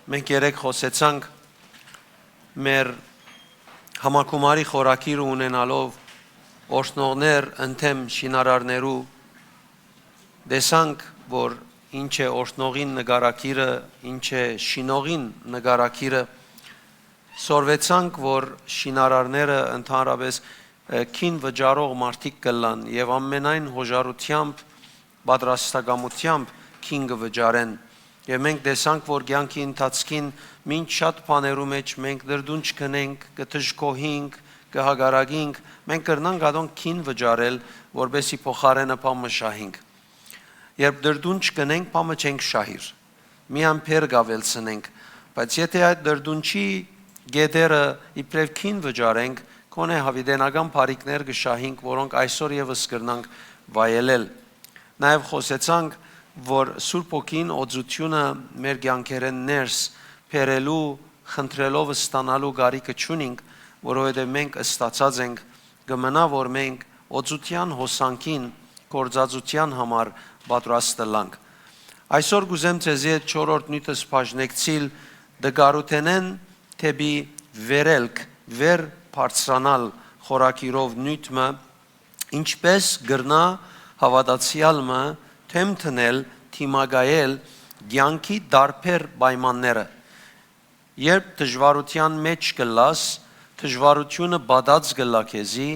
Մենք երեք խոսեցանք մեր համակումարի խորակիրը ունենալով օրհնողներ ընդեմ շինարարներու տեսանք, որ ինչ է օրհնողին նգարակիրը, ինչ է շինողին նգարակիրը, սորվեցանք, որ շինարարները ընդհանրապես քին վճարող մարդիկ կլան եւ ամենայն հոժարությամբ, պատրաստակամությամբ քին կվճարեն եւ մենք տեսանք, որ կյանքի ընթացքին մինչ շատ բաներու մեջ մենք դրդունչ կնենք, կթժկոհինք, կհագարագինք, մենք կրնանք ադոնք քին վճարել, որբեսի փոխարենը բամը շահինք։ Երբ դրդունչ կնենք, բամը չենք շահիր։ Մի ամփեր գավելցնենք, բայց եթե այդ դրդունչի գետերը իբրև քին վճարենք, կոնե հավիդենական բարիկներ կշահինք, որոնք այսօր եւս կրնանք վայելել։ Նաեւ խոսեցանք, որ Սուրբ Օքին օծությունը մեր կյանքերեն ներս բերելու, խնդրելով ստանալու գարիկը չունենք, որովհետև մենք ստացած ենք, կմնա, որ մենք օծության հոսանքին, գործածության համար պատրաստ լանք։ Այսօր կուզեմ ձեզի այդ 4-րդ նյութս բաժնեկցիլ դգարութենեն թեպի վերելք, վեր բարձրանալ խորակիրով նյութը, ինչպես գրնա հավատացյալը թեմ տնել, թիմագայել կյանքի դարբեր պայմանները։ Երբ դժվարության մեջ կլաս, դժվարությունը բադած կլա քեզի,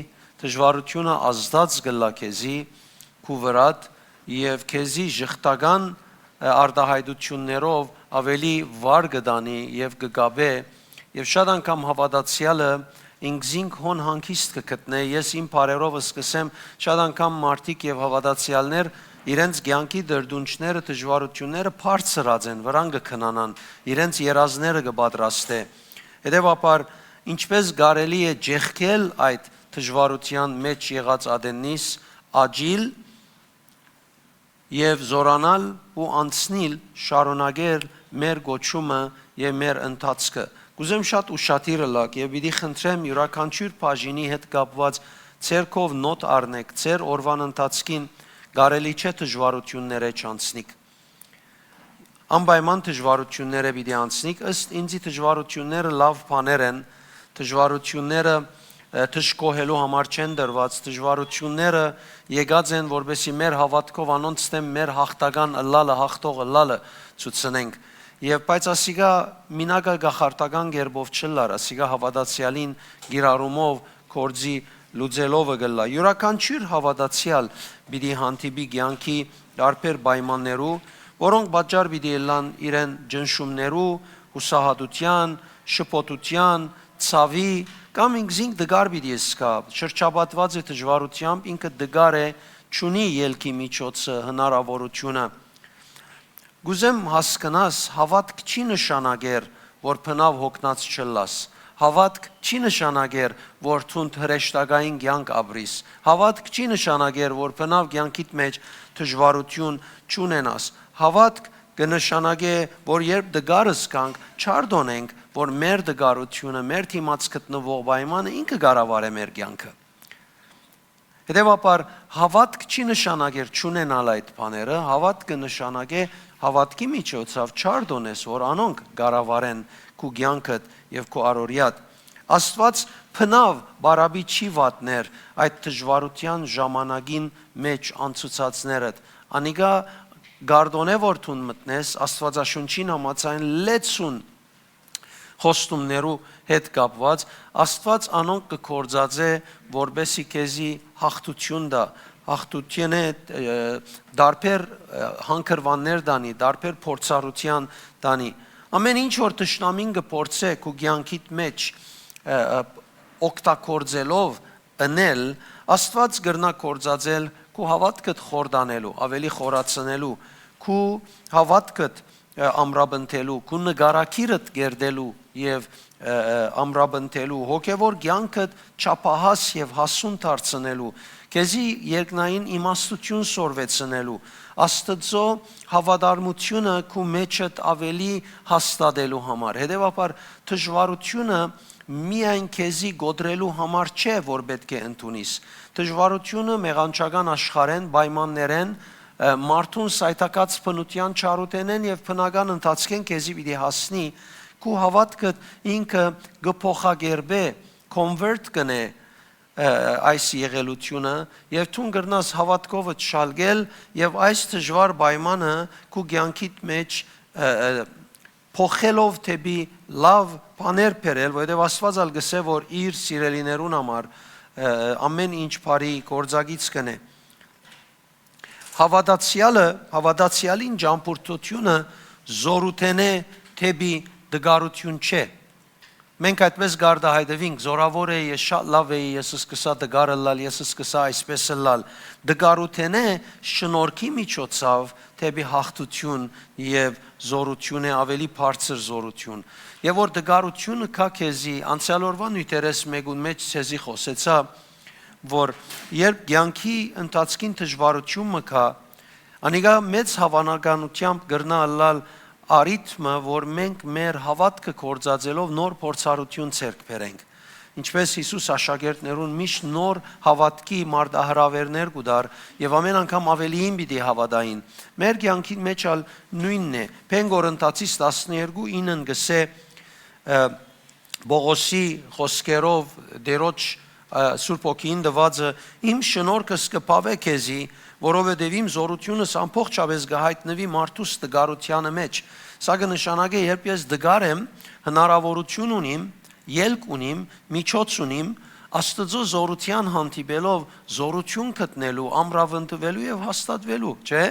դժվարությունը ազդած կլա քեզի, քու վրատ եւ քեզի ժխտական արտահայտություններով ավելի վար կդանի եւ կգաբե եւ շատ անգամ հավատացյալը ինքզինք հոն հանգիստ կգտնե։ Ես իմ բարերովս կսեմ շատ անգամ մարդիկ եւ հավատացյալներ իրենց կյանքի դրդունչները, դժվարությունները բարձրած են, վրան կքնանան, իրենց երազները կպատրաստե։ Հետևաբար ինչպես կարելի է ջեղքել այդ դժվարության մեջ եղած ադեննիս, աջիլ եւ զորանալ ու անցնել շարունակել մեր գոչումը եւ մեր ընթացքը։ Կուզեմ շատ ուշադիր լակ եւ պիտի խնդրեմ յուրաքանչյուր բաժինի հետ կապված ցերկով նոտ առնեք, ցեր օրվան ընթացքին կարելի չէ դժվարությունները չանցնիք։ Անպայման դժվարությունները պիտի անցնիք, ըստ ինձի դժվարությունները լավ բաներ են, դժվարությունները դժկոհելու համար չեն դրված, դժվարությունները եկած են, որբեսի մեր հավատքով անոնց դեմ մեր հաղթական ըլլալը, հաղթող ըլլալը ցուցնենք։ Եվ բայց ասիգա մինագա գախարտական գերբով չլար, ասիգա հավատացյալին գիրառումով կորձի լուծելովը գլա։ Յուրաքանչյուր հավատացյալ պիտի հանդիպի կյանքի տարբեր պայմաններու, որոնք պատճառ պիտի լան իրեն ջնշումներու, հուսահատության, շփոթության, ցավի կամ ինքզինք դգար պիտի սկա, շրջապատված է դժվարությամբ, ինքը դգար է, չունի ելքի միջոցը, հնարավորությունը։ Գուզեմ հասկանաս, հավատք չի նշանակեր, որ բնավ հոգնած չլաս։ Հավատք չի նշանակեր, որ թունդ հրեշտակային կյանք ապրիս։ Հավատք չի նշանակեր, որ բնավ կյանքիդ մեջ դժվարություն չունենաս։ Հավատք կնշանակե, որ երբ դգարս կանք, չարդոնենք, որ մեր դգարությունը, մեր թիմած գտնվող պայմանը ինքը կառավարե մեր կյանքը։ Հետևաբար հավատք չի նշանակեր չունենալ այդ բաները, հավատքը նշանակե հավատքի միջոցով չարդոնես, որ անոնք կառավարեն քու կյանքդ եւ քու առօրյադ։ Աստված փնավ բարաբի չի վատներ այդ դժվարության ժամանակին մեջ անցուցածներդ։ Անիգա գարդոնե որ թուն մտնես Աստվածաշունչին համաձայն լեցուն խոստումներու հետ կապված Աստված անոնք կկործածե որբեսի քեզի հաղթություն դա հաղթությունը դարբեր հանգրվաններ դանի դարբեր փորձառության դանի ամեն ինչ որ տշնամին կփորձե քու կյանքիդ մեջ օգտագործելով ընել Աստված գրնա կործածել քու հավատքդ խորդանելու ավելի խորացնելու քու հավատքդ ամրապնդելու քու նգարակիրդ գերդելու եւ ամրապնդելու հոգեվոր կյանքդ չափահաս եւ հասուն դարձնելու քեզի երկնային իմաստություն սորվեցնելու Աստծո հավատարմությունը քու մեջդ ավելի հաստատելու համար հետեւաբար դժվարությունը միայն քեզի գոդրելու համար չէ որ պետք է ընդունիս դժվարությունը մեղանչական աշխարհեն պայմաններեն մարդուն սայթակած փնության չարութենեն եւ փնական ընթացքեն քեզի պիտի հասնի քու հավատքը ինքը գփոխագերբե convert կնե այս եղելությունը եւ ցուն գրնաս հավատքով շալգել եւ այս դժվար պայմանը քու կյանքիդ մեջ փոխելով թեպի լավ բաներ բերել, որովհետև Աստված ալ գսե որ իր սիրելիներուն համար ամեն ինչ բարի գործագից կնե։ Հավատացյալին ճամփորդությունը զորութենե թեպի դգարություն չէ։ Մենք այդպես գարդահայտվենք, զորավոր է, ես շատ լավ էի, ես սկսա դգարը լալ, ես սկսա այսպես լալ։ Դգարութենե շնորհքի միջոցով թեպի հաղթություն եւ զորություն է, ավելի բարձր զորություն։ Եվ որ դգարությունը կա քեզի, անցյալ օրվա նույնտերես մեկուն մեջ ցեզի խոսեցա, որ երբ կյանքի ընթացքին դժվարություն մկա, անիկա մեծ հավանականությամբ գրնա լալ արիթմը, որ մենք մեր հավատքը կործածելով նոր փորձառություն ցերկ բերենք։ Ինչպես Հիսուս աշակերտներուն միշտ նոր հավատքի մարտահրավերներ կուտար եւ ամեն անգամ ավելիին պիտի հավատային։ Մեր կյանքի մեջ ալ նույնն է։ Փենգորընտացից 12:9-ն գսե Բողոսի խոսքերով դերոջ Սուրբ Օքին դվածը իմ շնորհքս կփավե քեզի, որովհետև իմ զորությունս ամբողջապես կհայտնվի մարդուս դգարությանը մեջ։ Սա կնշանակե, երբ ես դգար եմ, հնարավորություն ունիմ, ելք ունիմ, միջոց ունիմ, Աստծո զորության հանդիպելով զորություն գտնելու, ամրավնդվելու եւ հաստատվելու, չէ՞։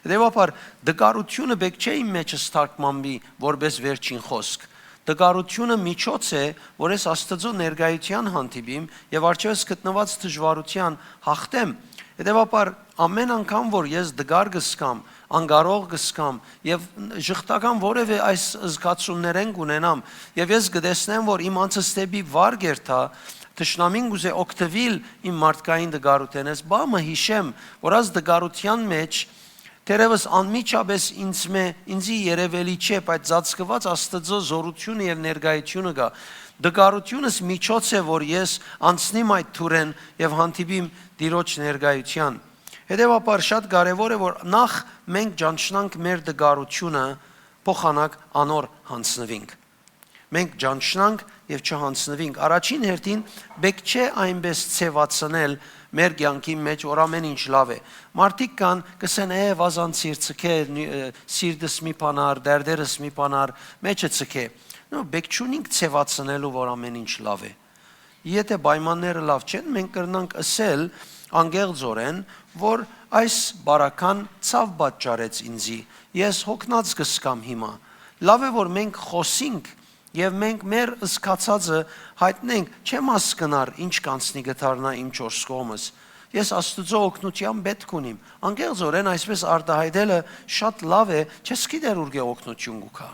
Հետևաբար դգարությունը բեք չէ իմ մեջս թարգմանվի որպես վերջին խոսք։ Դգարությունը միջոց է, որ ես Աստծո ներկայության հանդիպիմ եւ արջևս գտնված դժվարության հաղթեմ։ Հետևաբար ամեն անգամ որ ես դգար գսկամ, անկարող գսկամ եւ ժխտական որևէ այս զգացումներ են ունենամ եւ ես գտեսնեմ որ իմ անցստեպի վար գերտա Տշնամին գուզե օգտվել իմ մարդկային դգարութենից, բամը հիշեմ, որ այս դգարության մեջ Տերևս անմիջապես ինձի երևելի չէ, բայց ծածկված Աստծո զորությունը եւ ներկայությունը կա։ Դգարությունս միջոց է, որ ես անցնեմ այդ թուրեն եւ հանդիպիմ Տիրոջ ներկայության։ Հետևաբար շատ կարեւոր է, որ նախ մենք ճանչնանք մեր դգարությունը, փոխանակ անոր հանցնվենք։ Մենք ճանչնանք եւ չհանցնվենք։ Առաջին հերթին բեք չէ այնպես ցեվացնել մեր կյանքի մեջ որ ամեն ինչ լավ է։ Մարդիկ կան կսեն վազանցիր ցկե սիրտս մի բանար, դերդերս մի բանար, մեջը ցկե։ Նո բեք չունենք ցեվացնելու որ ամեն ինչ լավ է։ Եթե պայմանները լավ չեն, մենք կրնանք ասել անգեղծորեն, որ այս բարական ցավ պատճառեց ինձի։ Ես հոգնած կսկամ հիմա։ Լավ է որ մենք խոսենք եւ մենք մեր զգացածը հայտնենք, չեմ հասկնար ինչ կանցնի գտարնա իմ 4 կողմս։ Ես Աստծո օգնության պետք ունիմ։ Անգեղծորեն այսպես արտահայտելը շատ լավ է, չես գիտեր ուր օգնություն գուքա։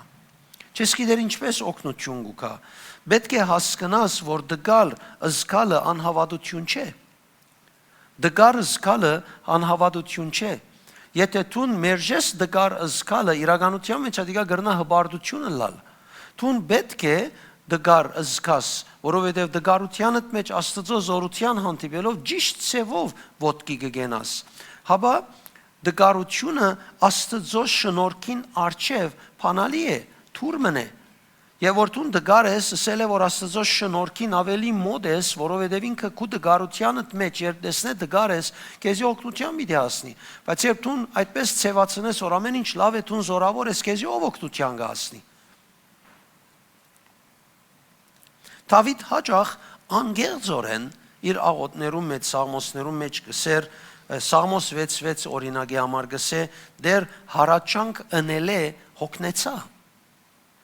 Չես գիտեր ինչպես օգնություն գուքա։ Պետք է հասկանաս, որ դգալ զգալը անհավատություն չէ։ Դգար զգալը անհավատություն չէ։ Եթե դու մերժես դգար զգալը, իրականության մեջ ադիգա գրնա հբարդությունը լալ։ Դու պետք է դգար զգաս, որովհետև դգարությանդ մեջ Աստծո զորության հանդիպելով ճիշտ ցևով ոտքի կգենաս։ Հաբա դգարությունը Աստծո շնորհքին արչև փանալի է, թուրմն է։ Եվ որ դու դգար ես, ասել է որ Աստծո շնորհքին ավելի մոտ ես, որովհետև ինքը քու դգարությանդ մեջ երբ տեսնե դգար ես, քեզի օգնության մի դասնի։ Բայց երբ դու այդպես ցևացնես, որ ամեն ինչ լավ է, դու զորավոր ես, քեզի ով օգնության կհասնի։ Դավիթ հաճախ անգեղծորեն իր աղոթներում մեջ, սաղմոսներում մեջ գսեր, Սաղմոս 6:6 օրինակի համար գսե, դեր հարաճանք ընել է հոգնեցա։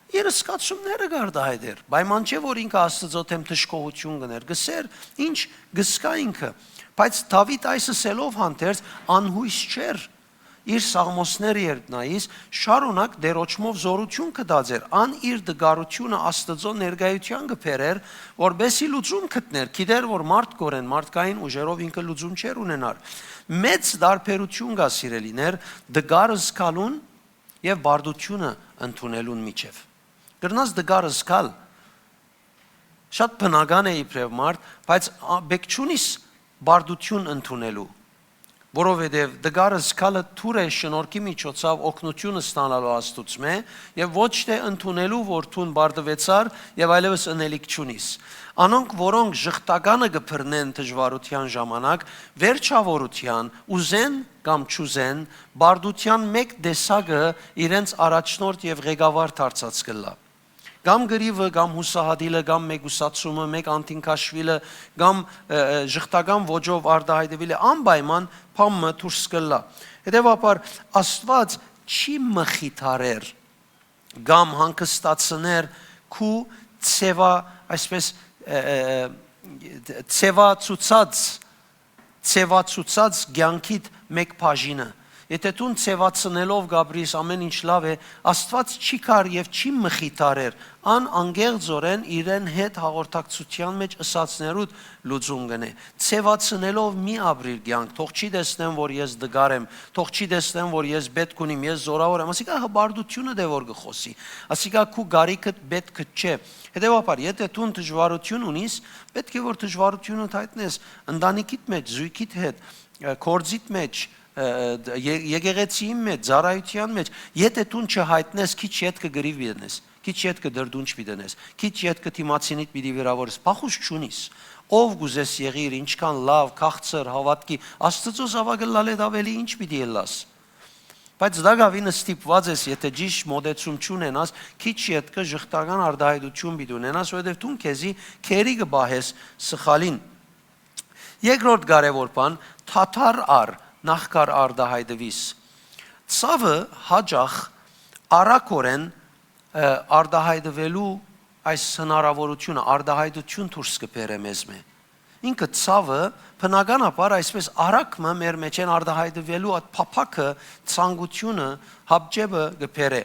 Իր սկացումները գարդահայտեր, պայման չէ որ ինքը Աստծո թեմ թշկողություն գներ, գսեր, ինչ գսկա ինքը, բայց Դավիթ այս ասելով հանդերձ անհույս չէր։ Իր սաղմոսները երբ նայիս, շարունակ դերոճմով զորություն կդածեր, ան իր դգարությունը Աստծո ներկայության կփերեր, որբեսի լուծում գտներ, գիտեր որ մարդ կորեն, մարդկային ուժերով ինքը լուծում չէր ունենար։ Մեծ դարբերություն կա սիրելիներ, դգար զգալուն եւ բարդությունը ընդունելուն միջև։ Գրնաս դգար զգալ շատ բնական է իբրև մարդ, բայց բեք չունիս բարդություն ընդունելու։ որովհետև դգարը զգալը թուր է շնորհքի միջոցով օգնությունը ստանալու Աստծուց եւ ոչ թե ընդունելու որ թուն բարդվեցար եւ այլևս ընելիք չունիս։ Անոնք, որոնք ժխտականը կփռնեն դժվարության ժամանակ, վերջավորության ուզեն կամ չուզեն, բարդության մեկ դեսագը իրենց առաջնորդ եւ ղեկավար դարձած կլա։ Կամ գրիվը, կամ հուսահատիլը, կամ մեգուսացումը, մեկ անտինքաշվիլը, կամ ժխտական ոճով արդահայտվիլը անպայման փամը դուրս կլա։ Հետևաբար Աստված չի մխիթարեր կամ հանգստացներ քու այսպես ցևացուցած ցանկիտ մեկ բաժինը։ Եթե դու ցևացնելով գաբրիս ամեն ինչ լավ է, Աստված չի կար եւ չի մխիթարեր, անգեղձորեն իրեն հետ հաղորդակցության մեջ ըսածներուտ լուծում գնե։ Ցևացնելով մի ապրիր կյանք, թող չի տեսնեմ, որ ես դգար եմ, թող չի տեսնեմ, որ ես պետք ունիմ, ես զորավոր եմ, ասիկա հբարդությունը դե որ գխոսի, ասիկա քու գարիքդ պետք չէ։ Հետևաբար, եթե դու դժվարություն ունիս, պետք է որ դժվարությունը հայտնես ընտանիքիդ մեջ, զույգիդ հետ, կորձիդ մեջ, եկեղեցիի մեջ, ծառայության մեջ, եթե դու չհայտնես, քիչ հետ կգրիվ դնես, քիչ հետ կդրդունչ դնես, քիչ հետ կթիմացինիդ պիտի վերավորես, փախուս չունիս։ Ով գուզես եղիր, ինչքան լավ, քաղցր, հավատքի, Աստծո զավակը լալեդ ավելի ինչ պիտի ելաս։ Բայց դա գավինը ստիպված ես, եթե ճիշտ մոդեցում չունենաս, քիչ հետ կժխտական արդահայտություն պիտի ունենաս, որովհետև դու քեզի քերի կբահես սխալին։ Երկրորդ կարևոր բան, թաթար առ նախկար արդահայտվիս։ Ցավը հաջող արակորեն արդահայտվելու այս հնարավորությունը արդահայտություն դուրս կբերե մեզ։ Ինքը ցավը բնականաբար այսպես արակը մեր մեջ են արդահայտվելու այդ փափակը ցանկությունը հապճեպը կբերե։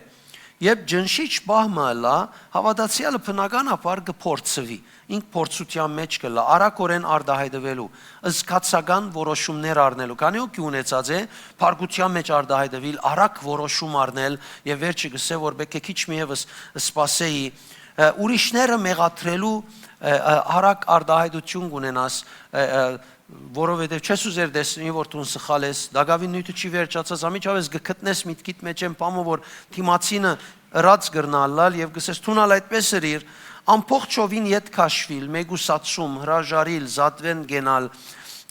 Երբ ջնշիչ բահմը լա, հավատացյալը բնականաբար կփորձվի, ինք փորձության մեջ կլա, արակորեն արդահայտվելու, զգացական որոշումներ առնելու։ Քանի օքի ունեցած է, փառքության մեջ արդահայտվել, արակ որոշում առնել եւ վերջը գսե որ բեկե քիչ միևս սпасեի, ուրիշները մեղադրելու արակ արդահայտություն կունենաս, որովհետև չես ուզեր տեսնի որ դու սխալ ես, դակավին նույնը չի վերջացած, ամիջավես գտնես միտքիդ մեջ են պամը որ թիմացինը ըրած գրնալալ եւ գսես թունալ այդպես էր ամփոխչովին ետ քաշվիլ, մեգուսացում, հրաժարիլ, զատվեն գենալ,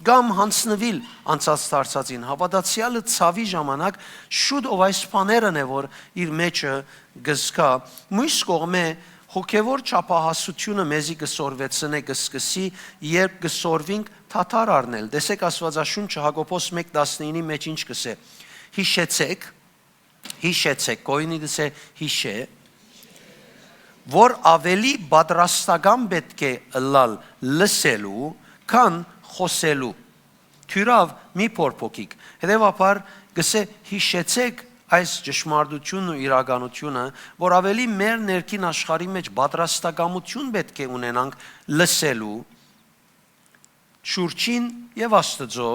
կամ հանցնվիլ անցած դարձածին, հավատացյալը ցավի ժամանակ շուտ ով այս բաներն է որ իր մեջը գսկա, մյուս կողմը հոգևոր չափահասությունը մեզի կսորվեցնե կսկսի, երբ կսորվինք թաթար առնել։ Տեսեք Աստվածաշունչը Հակոբոս 1:19-ի մեջ ինչ կսե. Հիշեցեք, կոյնի դսե հիշե, որ ավելի պատրաստական պետք է ըլլալ լսելու, քան խոսելու։ Թյուրավ մի փորփոքիկ։ Հետևաբար գսե հիշեցեք այս ճշմարտությունն ու իրականությունը, որ ավելի մեր ներքին աշխարհի մեջ պատրաստակամություն պետք է ունենանք լսելու շուրջին եւ Աստծո,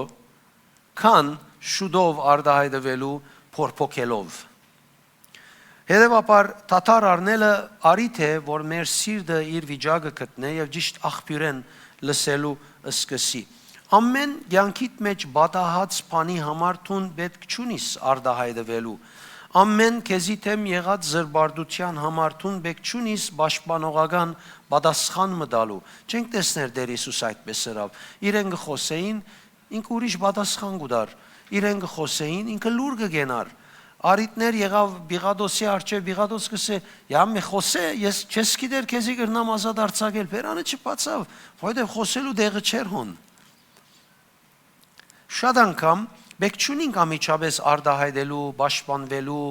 քան շուտով արդահայտվելու փորփոքելով։ Հետևաբար թաթար առնելը արիթ է, որ մեր սիրտը իր վիճակը գտնե եւ ճիշտ աղբյուրեն լսելու սկսի։ Ամեն յանքիդ մեջ բադահած բանի համար թուն պետք չունիս արդահայտվելու։ Ամեն քեզի թեմ եղած զրբարդության համար թուն պետք չունիս պաշտպանողական պատասխան մտալու։ Չենք տեսներ Տեր Հիսուս այդպես սրավ։ Իրեն գխոսեին, ինք ուրիշ պատասխան կուտար։ Իրեն գխոսեին, ինքը լուր կգենար։ Արիտներ եղավ Բիղադոսի արջև, Բիղադոս կսե, «Յամե խոսե, ես չես գիտեր քեզի գրնամ ազատ արձակել»։ Բերանը չբացավ, որովհետև խոսելու դեղը չէր հոն։ Շատ անգամ պետք չունենք ամիջապես արդահայտելու, պաշտպանվելու,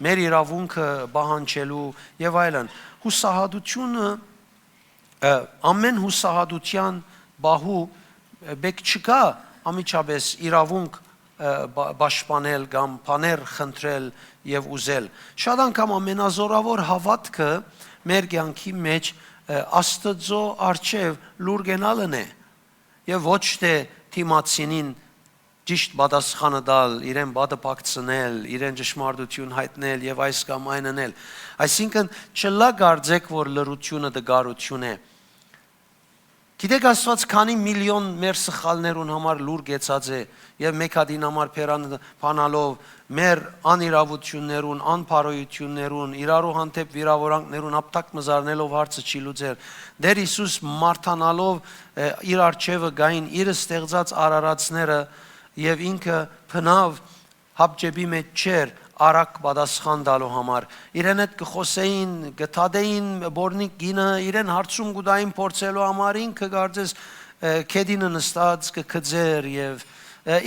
մեր իրավունքը պահանջելու եւ այլն։ Հուսահատությունը ամեն հուսահատության բահու պետք չկա ամիջապես իրավունք պաշտպանել կամ բաներ խնդրել եւ ուզել։ Շատ անգամ ամենազորավոր հավատքը մեր կյանքի մեջ Աստծո արչեւ լուր գնալն է եւ ոչ թե թիմացինին ճիշտ պատասխանը տալ, իրեն բադը փակցնել, իրեն ճշմարտություն հայտնել եւ այս կամ այն անել։ Այսինքն չլա գարձեք որ լրությունը դգարություն է։ Գիտեք Աստված քանի միլիոն մեր սխալներուն համար լուր գեցած է եւ մեկ հատին համար փանալով մեր անիրավություններուն, անփարոյություններուն, իրարու հանդեպ վիրավորանքներուն ապտակ մզարնելով հարցը չի լուծեր։ Դեր Հիսուս մարտանալով իր արչեւը գային իր ստեղծած արարածները եւ ինքը փնավ հապճեպի մեջ չեր արակ պատասխան տալու համար իրեն հետ կխոսեին գտադեին բորնիկ գինը իրեն հարցում գուտային փորձելու համար ինքը կարծես քեդինը նստած կգծեր եւ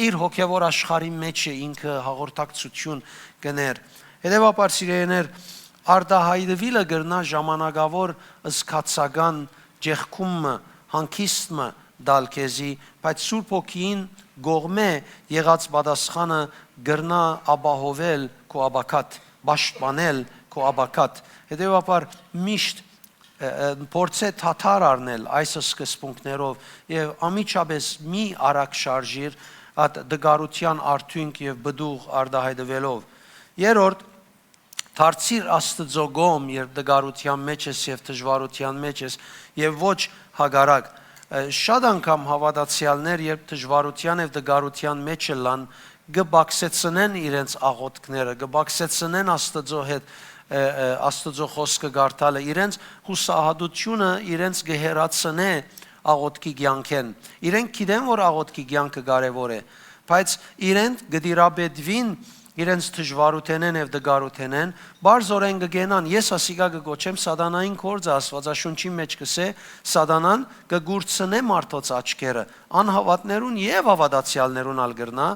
իր հոգեվոր աշխարհի մեջ ինքը հաղորդակցություն կներ հետեւաբար սիրելիներ արդահայտվիլը գրնա ժամանակավոր ըսկացական ջեղքումը հանգիստը դալքեզի բայց Սուրբ Հոգին գողմե եղած պատասխանը գրնա ապահովել քո աբակատ պաշտպանել քո աբակատ հետեւաբար միշտ փորձե թաթար առնել այս սկզբունքներով եւ ամիջապես մի արագ շարժիր at դգարության արդյունք եւ բդուղ արդահայտվելով երրորդ դարձիր Աստծո գոմ երբ դգարության մեջ ես եւ դժվարության մեջ ես եւ ոչ հագարակ շատ անգամ հավատացյալներ երբ դժվարության եւ դգարության մեջ լան գբաքսեցնեն իրենց աղոթքները գբաքսեցնեն Աստծո հետ Աստծո խոսքը գարտալը իրենց հուսահատությունը իրենց գհերացնե աղոթքի կյանքեն իրենք գիտեն որ աղոթքի կյանքը կարեւոր է բայց իրենք գդիրաբեդվին իրենց դժվարութենեն եւ դգարութենեն բարձորեն կգենան ես ասիկա կգոչեմ սատանային կորձը Աստվածաշունչի մեջ կսե սատանան կգուրցնե մարդոց աչքերը անհավատներուն եւ հավատացյալներուն ալ գրնա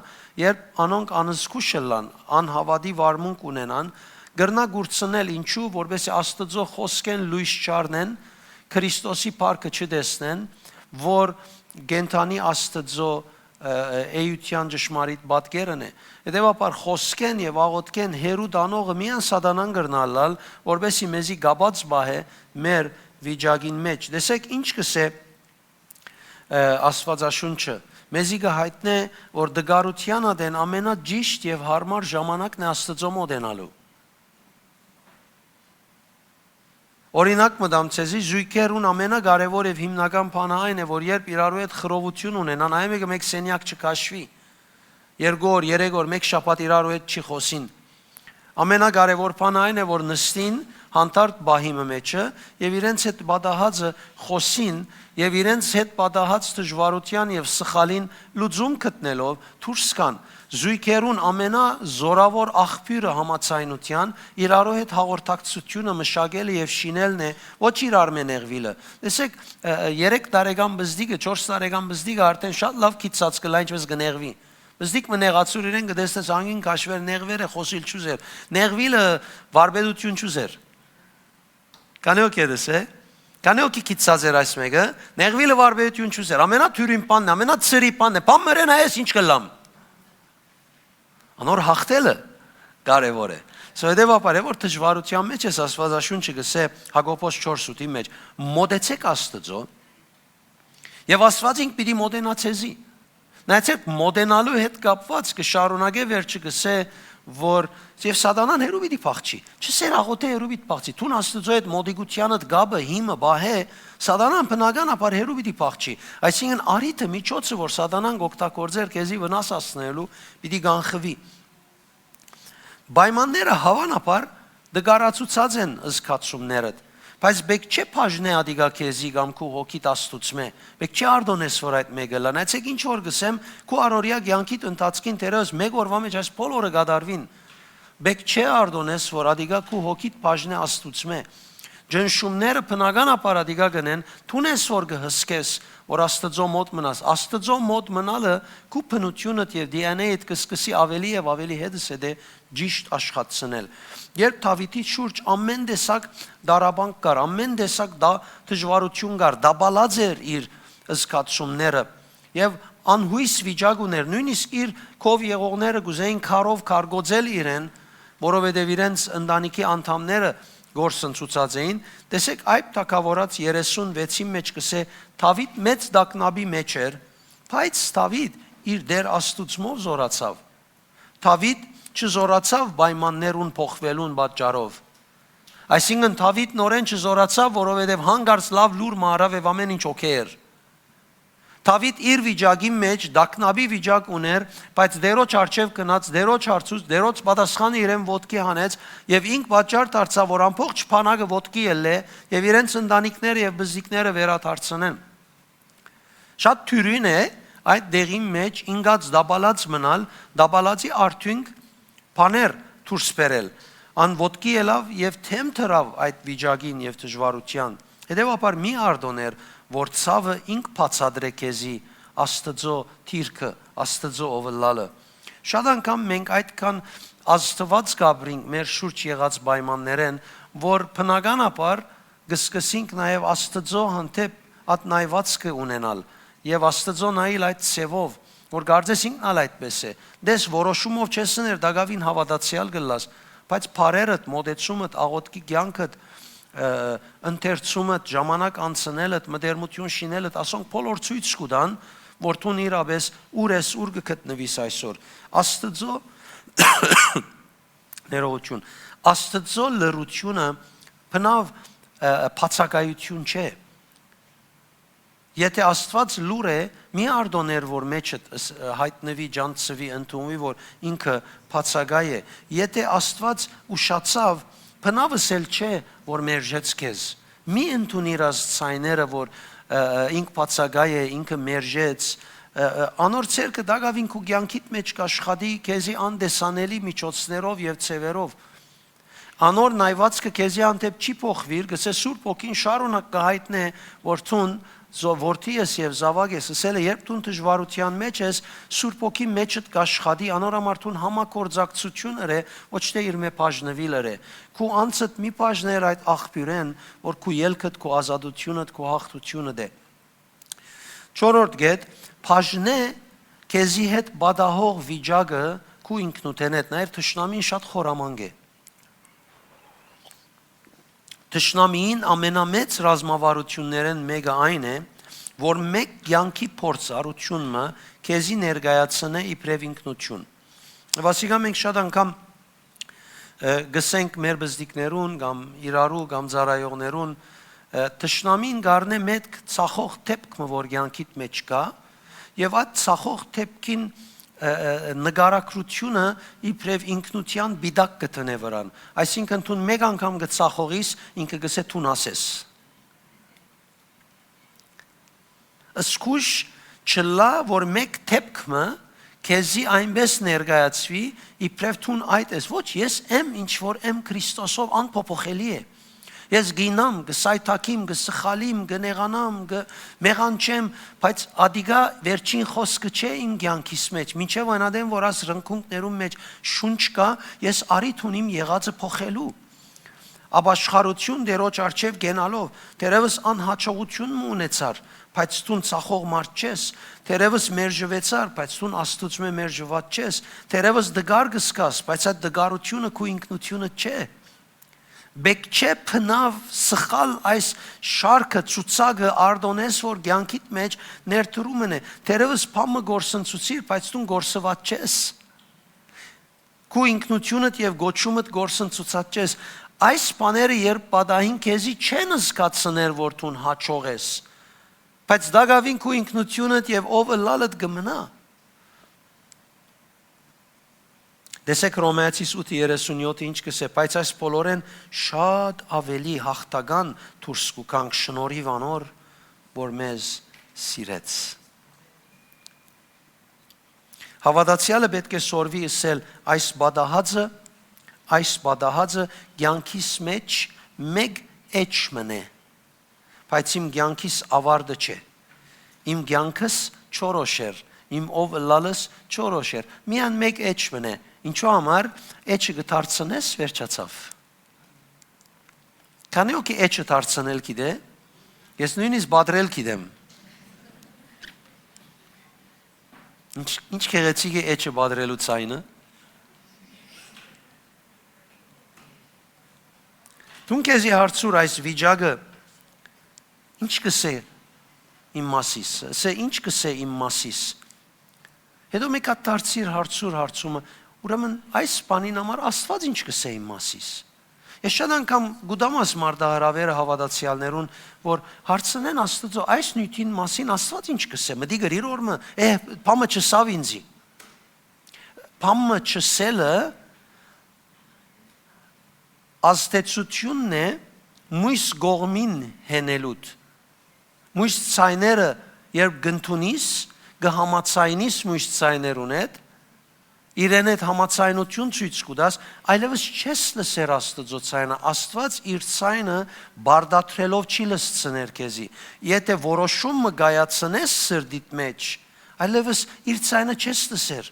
երբ անոնք անզգուշ լան անհավատի վարմունք ունենան գրնա գուրցնել ինչու որովհետեւ Աստծո խոսքեն լույս չառնեն Քրիստոսի փառքը չտեսնեն որ գենթանի Աստծո էյության ճշմարիտ պատկերն է հետեւաբար խոսքեն եւ աղոթքեն հերու դանողը միան սատանան գրնալալ որովհետեւ մեզի գաբած բահե մեր վիճակին մեջ տեսեք ինչ կսե Աստվածաշունչը մեզի կհայտնե որ դգարության ադեն ամենաջիշտ եւ հարմար ժամանակն է Աստծո մոդենալու Օրինակ մտամ ցեզի զույգերուն ամենակարևոր եւ հիմնական բանը այն է որ երբ իրարու հետ խռովություն ունենան այ մեկ սենյակ չքաշվի երկու օր երեք օր մեկ շաբաթ իրարու հետ չի խոսին ամենակարևոր բանը այն է որ նստին հանդարտ բահիմը մեջը եւ իրենց հետ բադահածը խոսին եւ իրենց հետ բադահած դժվարության եւ սխալին լուծում գտնելով դուրս կան զույգերուն ամենազորավոր աղբյուրը համացայնության իրարու հետ հաղորդակցությունը մշակելը եւ շինելն է ոչ իրար մենեղվիլը տեսեք 3 տարեկան բզդիկը 4 տարեկան բզդիկը արդեն շատ լավ քիծած կլա ինչպես կնեղվի բզդիկ մնեղացուր իրեն կդեսնես անգին քաշվեր նեղվերը խոսիլ չուզեր նեղվիլը վարպետություն չուզեր կանեոք եդես է կանեոքի քիծած էր այս մեկը նեղվիլը վարպետություն չուզեր ամենաթյուրին բանն ամենացրի բանն է բան մերեն այս ինչ կլամ Անոր հաղթելը կարևոր է։ Սոյդեվապար է որ դժվարության մեջ ես Աստվածաշունչը գսե Հակոբոս 4:8-ի մեջ մոտեցեք Աստծո եւ Աստվածին պիտի մոտենա ցեզի։ Նայեցեք մոտենալու հետ կապված կշարունակե վերջը գսե որ եւ սատանան հերու պիտի փախչի։ Չսեր աղոթե հերու պիտի փախչի։ Թուն Աստծո հետ մոդիգությանդ գաբը հիմը բահե սատանան բնականաբար հերու պիտի փախչի։ Այսինքն արիթը միջոցը որ սատանան գոկտակորձեր քեզի վնաս հասնելու պիտի գանխվի։ Պայմանները հավանաբար դգարացուցած են ըսկացումներդ բայց բեք չէ բաժնե ադիգա քեզի կամ քու հոգի տաստուցմե բեք չէ արդոնես որ այդ մեկը լանացեք ինչ որ գսեմ քու արորիա կյանքիդ ընթացքին դերս մեկ օրվա մեջ այս բոլորը գադարվին բեք չէ արդոնես որ ադիգա քու հոգիդ բաժնե աստուցմե ջնշումները բնականաբար ադիգա գնեն թունես որ գհսկես որ Աստծո մոտ մնաս Աստծո մոտ մնալը քու բնությունդ եւ DNA-դ կսկսի ավելի եւ ավելի հետս է ճիշտ աշխատցնել երբ Դավիթի շուրջ ամեն տեսակ դարաբանք կար ամեն տեսակ դժվարություն կար դաբալած էր իր ըսկացումները եւ անհույս վիճակ ուներ նույնիսկ իր քով եղողները գուզեին քարով քարգոծել իրեն որովհետեւ իրենց ընտանիքի անդամները գործընծուցած էին տեսեք այդ թակավորած 36-ի մեջ կսե Դավիթ մեծ դակնաբի մեջ էր բայց Դավիթ իր դեր Աստուծմով զորացավ Դավիթ չզորացավ պայմաններուն փոխվելուն պատճառով այսինքն Դավիթ նորեն չզորացավ որովհետև հանգարց լավ լուր մարավ եւ ամեն ինչ օքեյ էր Դավիթ իր վիճակի մեջ դակնաբի վիճակ ուներ, բայց դերոջ արչև գնաց, դերոջ հարցուց, դերոջ պատասխանը իրեն ոտքի հանեց եւ ինք պատճառ դարձավ, որ ամբողջ փանակը ոտքի ելե եւ իրենց ընտանիքները եւ բզիկները վերադարձնեն։ Շատ թյուրին է այդ դեղի մեջ ինգած դաբալած մնալ, դաբալածի արդյունք բաներ դուրս բերել։ Ան ոտքի ելավ եւ թեմ թրավ այդ վիճակին եւ դժվարության։ Հետևաբար մի արդոներ, որ ցավը ինք բացադրե քեզի Աստծո թիրքը, Աստծո ովլալը։ Շատ անգամ մենք այդքան աստված գաբրինք մեր շուրջ եղած պայմաններեն, որ բնականաբար գսկսինք նաև Աստծո հանդեպ այդ նայվածքը ունենալ եւ Աստծո նայել այդ ցևով, որ կարծես ինքն այդպես է։ Դες որոշումով չես ներ դակավին հավատացյալ գլաս, բայց բարերդ, մոդեցումդ, աղոթքի կյանքդ, ընթերցումդ, ժամանակ անցնելդ, մտերմություն շինելդ, ասոնք բոլոր ցույց կտան, որ դու իրապես ուր ես, ուր կգտնվիս այսօր։ Աստծո ներողություն, Աստծո լրությունը բնավ բացակայություն չէ։ Եթե Աստված լուր է, մի արդոներ, որ մեջը հայտնվի, ջանցվի, ընդունվի, որ ինքը բացակայ է։ Եթե Աստված ուշացավ, բնավս էլ չէ, որ մերժեց քեզ։ Մի ընդունիր աստծայները, որ ինք բացակայ է, ինքը մերժեց, անոր ցերկը դակավին քու կյանքիդ մեջ կաշխատի քեզի անդեսանելի միջոցներով եւ ցևերով։ Անոր նայվածքը քեզի հանդեպ չի փոխվիր, գսե Սուրբ Օքին շարունակ կհայտնե, որ ցուն որդի ես եւ զավակ ես, ասել է, երբ դու դժվարության մեջ ես, Սուրբ Օքի մեջդ կաշխատի, անոր համար դու համակորձակցություն ըրե, ոչ թե իր մե բաժնվիլ ըրե։ Քու անցդ մի բաժներ այդ աղբյուրեն, որ քու ելքդ, քու ազատությունդ, քու հաղթությունը դե։ Չորրորդ գետ, բաժնե քեզի հետ բադահող վիճակը քու ինքնութենետ, նաեւ թշնամին շատ խորամանկ է։ Թշնամին ամենամեծ ռազմավարություններն մեկը այն է, որ մեկ կյանքի փորձառությունը քեզի ներկայացնե իբրև ինքնություն։ Վասիկա մենք շատ անգամ գսենք մեր բզդիկներուն կամ իրարու կամ ծառայողներուն թշնամին գարնե մեկ ցախող թեփք, որ կյանքիդ մեջ կա, եւ այդ ցախող թեփքին նգարակրությունը իբրև ինքնության բիդակ կտնե վրան, այսինքն դու մեկ անգամ գծախողիս ինքը գսե դուն ասես։ Սկուշ չլա, որ մեկ թեփքը քեզի այնպես ներկայացվի, իբրև դու այդ ես, ոչ ես եմ ինչ որ եմ Քրիստոսով անփոփոխելի է։ Ես գինամ, գսայթակիմ, գսխալիմ, գնեղանամ, մեղանչեմ, բայց ադիգա վերջին խոսքը չէ իմ կյանքիս մեջ, մինչև այնադեմ, որ աս ռնկունքներում մեջ շունչ կա, ես արիթ ունիմ եղածը փոխելու։ Ապաշխարություն դերոջ արչև գենալով, թերևս անհաջողություն ունեցար, բայց դու ցախող մարդ չես, թերևս մերժվեցար, բայց դու Աստծո մերժված չես, թերևս դգար գսկաս, բայց այդ դգարությունը քո ինքնությունը չէ։ Բեք չէ փնավ սխալ այս շարքը ծուցակը արդոնես, որ կյանքիդ մեջ ներդրումն է, թերևս փամը գործընծուցիր, բայց դու գործված չես։ Քո ինքնությունդ եւ գոչումդ գործընծուցած չես։ Այս բաները երբ պատահին քեզի չեն զգացներ, որ դու հաջող ես, բայց դակավին քո ինքնությունդ եւ ով լալդ գմնա։ Դեսեք Հռոմեացիս 8:37 ինչ կսե, բայց այս բոլորեն շատ ավելի հաղթական դուրս կուկանք շնորհիվ անոր, որ մեզ սիրեց։ Հավատացյալը պետք է սորվի ասել այս բադահածը կյանքիս մեջ մեկ էջ մնե, բայց իմ կյանքիս ավարտը չէ։ Իմ կյանքս չորոշեր, իմ ով լալս չորոշեր։ Միան մեկ էջ մնե։ Ինչու համար էջը գտարցնես վերջացավ։ Քանի օքի էջը դարձնել գիտե, ես նույնիսկ բادرել գիտեմ։ Ինչ քեղեցիկ է էջը բادرելու ցայնը։ Դու քեզի հարցուր այս վիճակը ինչ կսե իմ մասիս, ասե ինչ կսե իմ մասիս։ Հետո մեկ դարձիր հարցուր հարցումը, ուրեմն այս բանին համար Աստված ինչ կսե իմ մասիս։ Ես շատ անգամ գուդամաս մարդահրավերը հավատացյալներուն, որ հարցնեն Աստծո այս նյութին մասին Աստված ինչ կսե, մտի գրիր օրը, բամը չսավ ինձի։ Բամը չսելը ազդեցությունն է մույս գողմին հենելուտ։ Մույս ցայները երբ գնթունիս, գհամացայնիս մույս ցայներուն հետ, իրեն հետ համացայնություն ցույց կտաս, այլևս չես լսեր Աստծո ցայնը, Աստված իր ցայնը բարդացրելով չի լսցներ քեզի։ Եթե որոշումը գայացնես սրդիդ մեջ, այլևս իր ցայնը չես լսեր։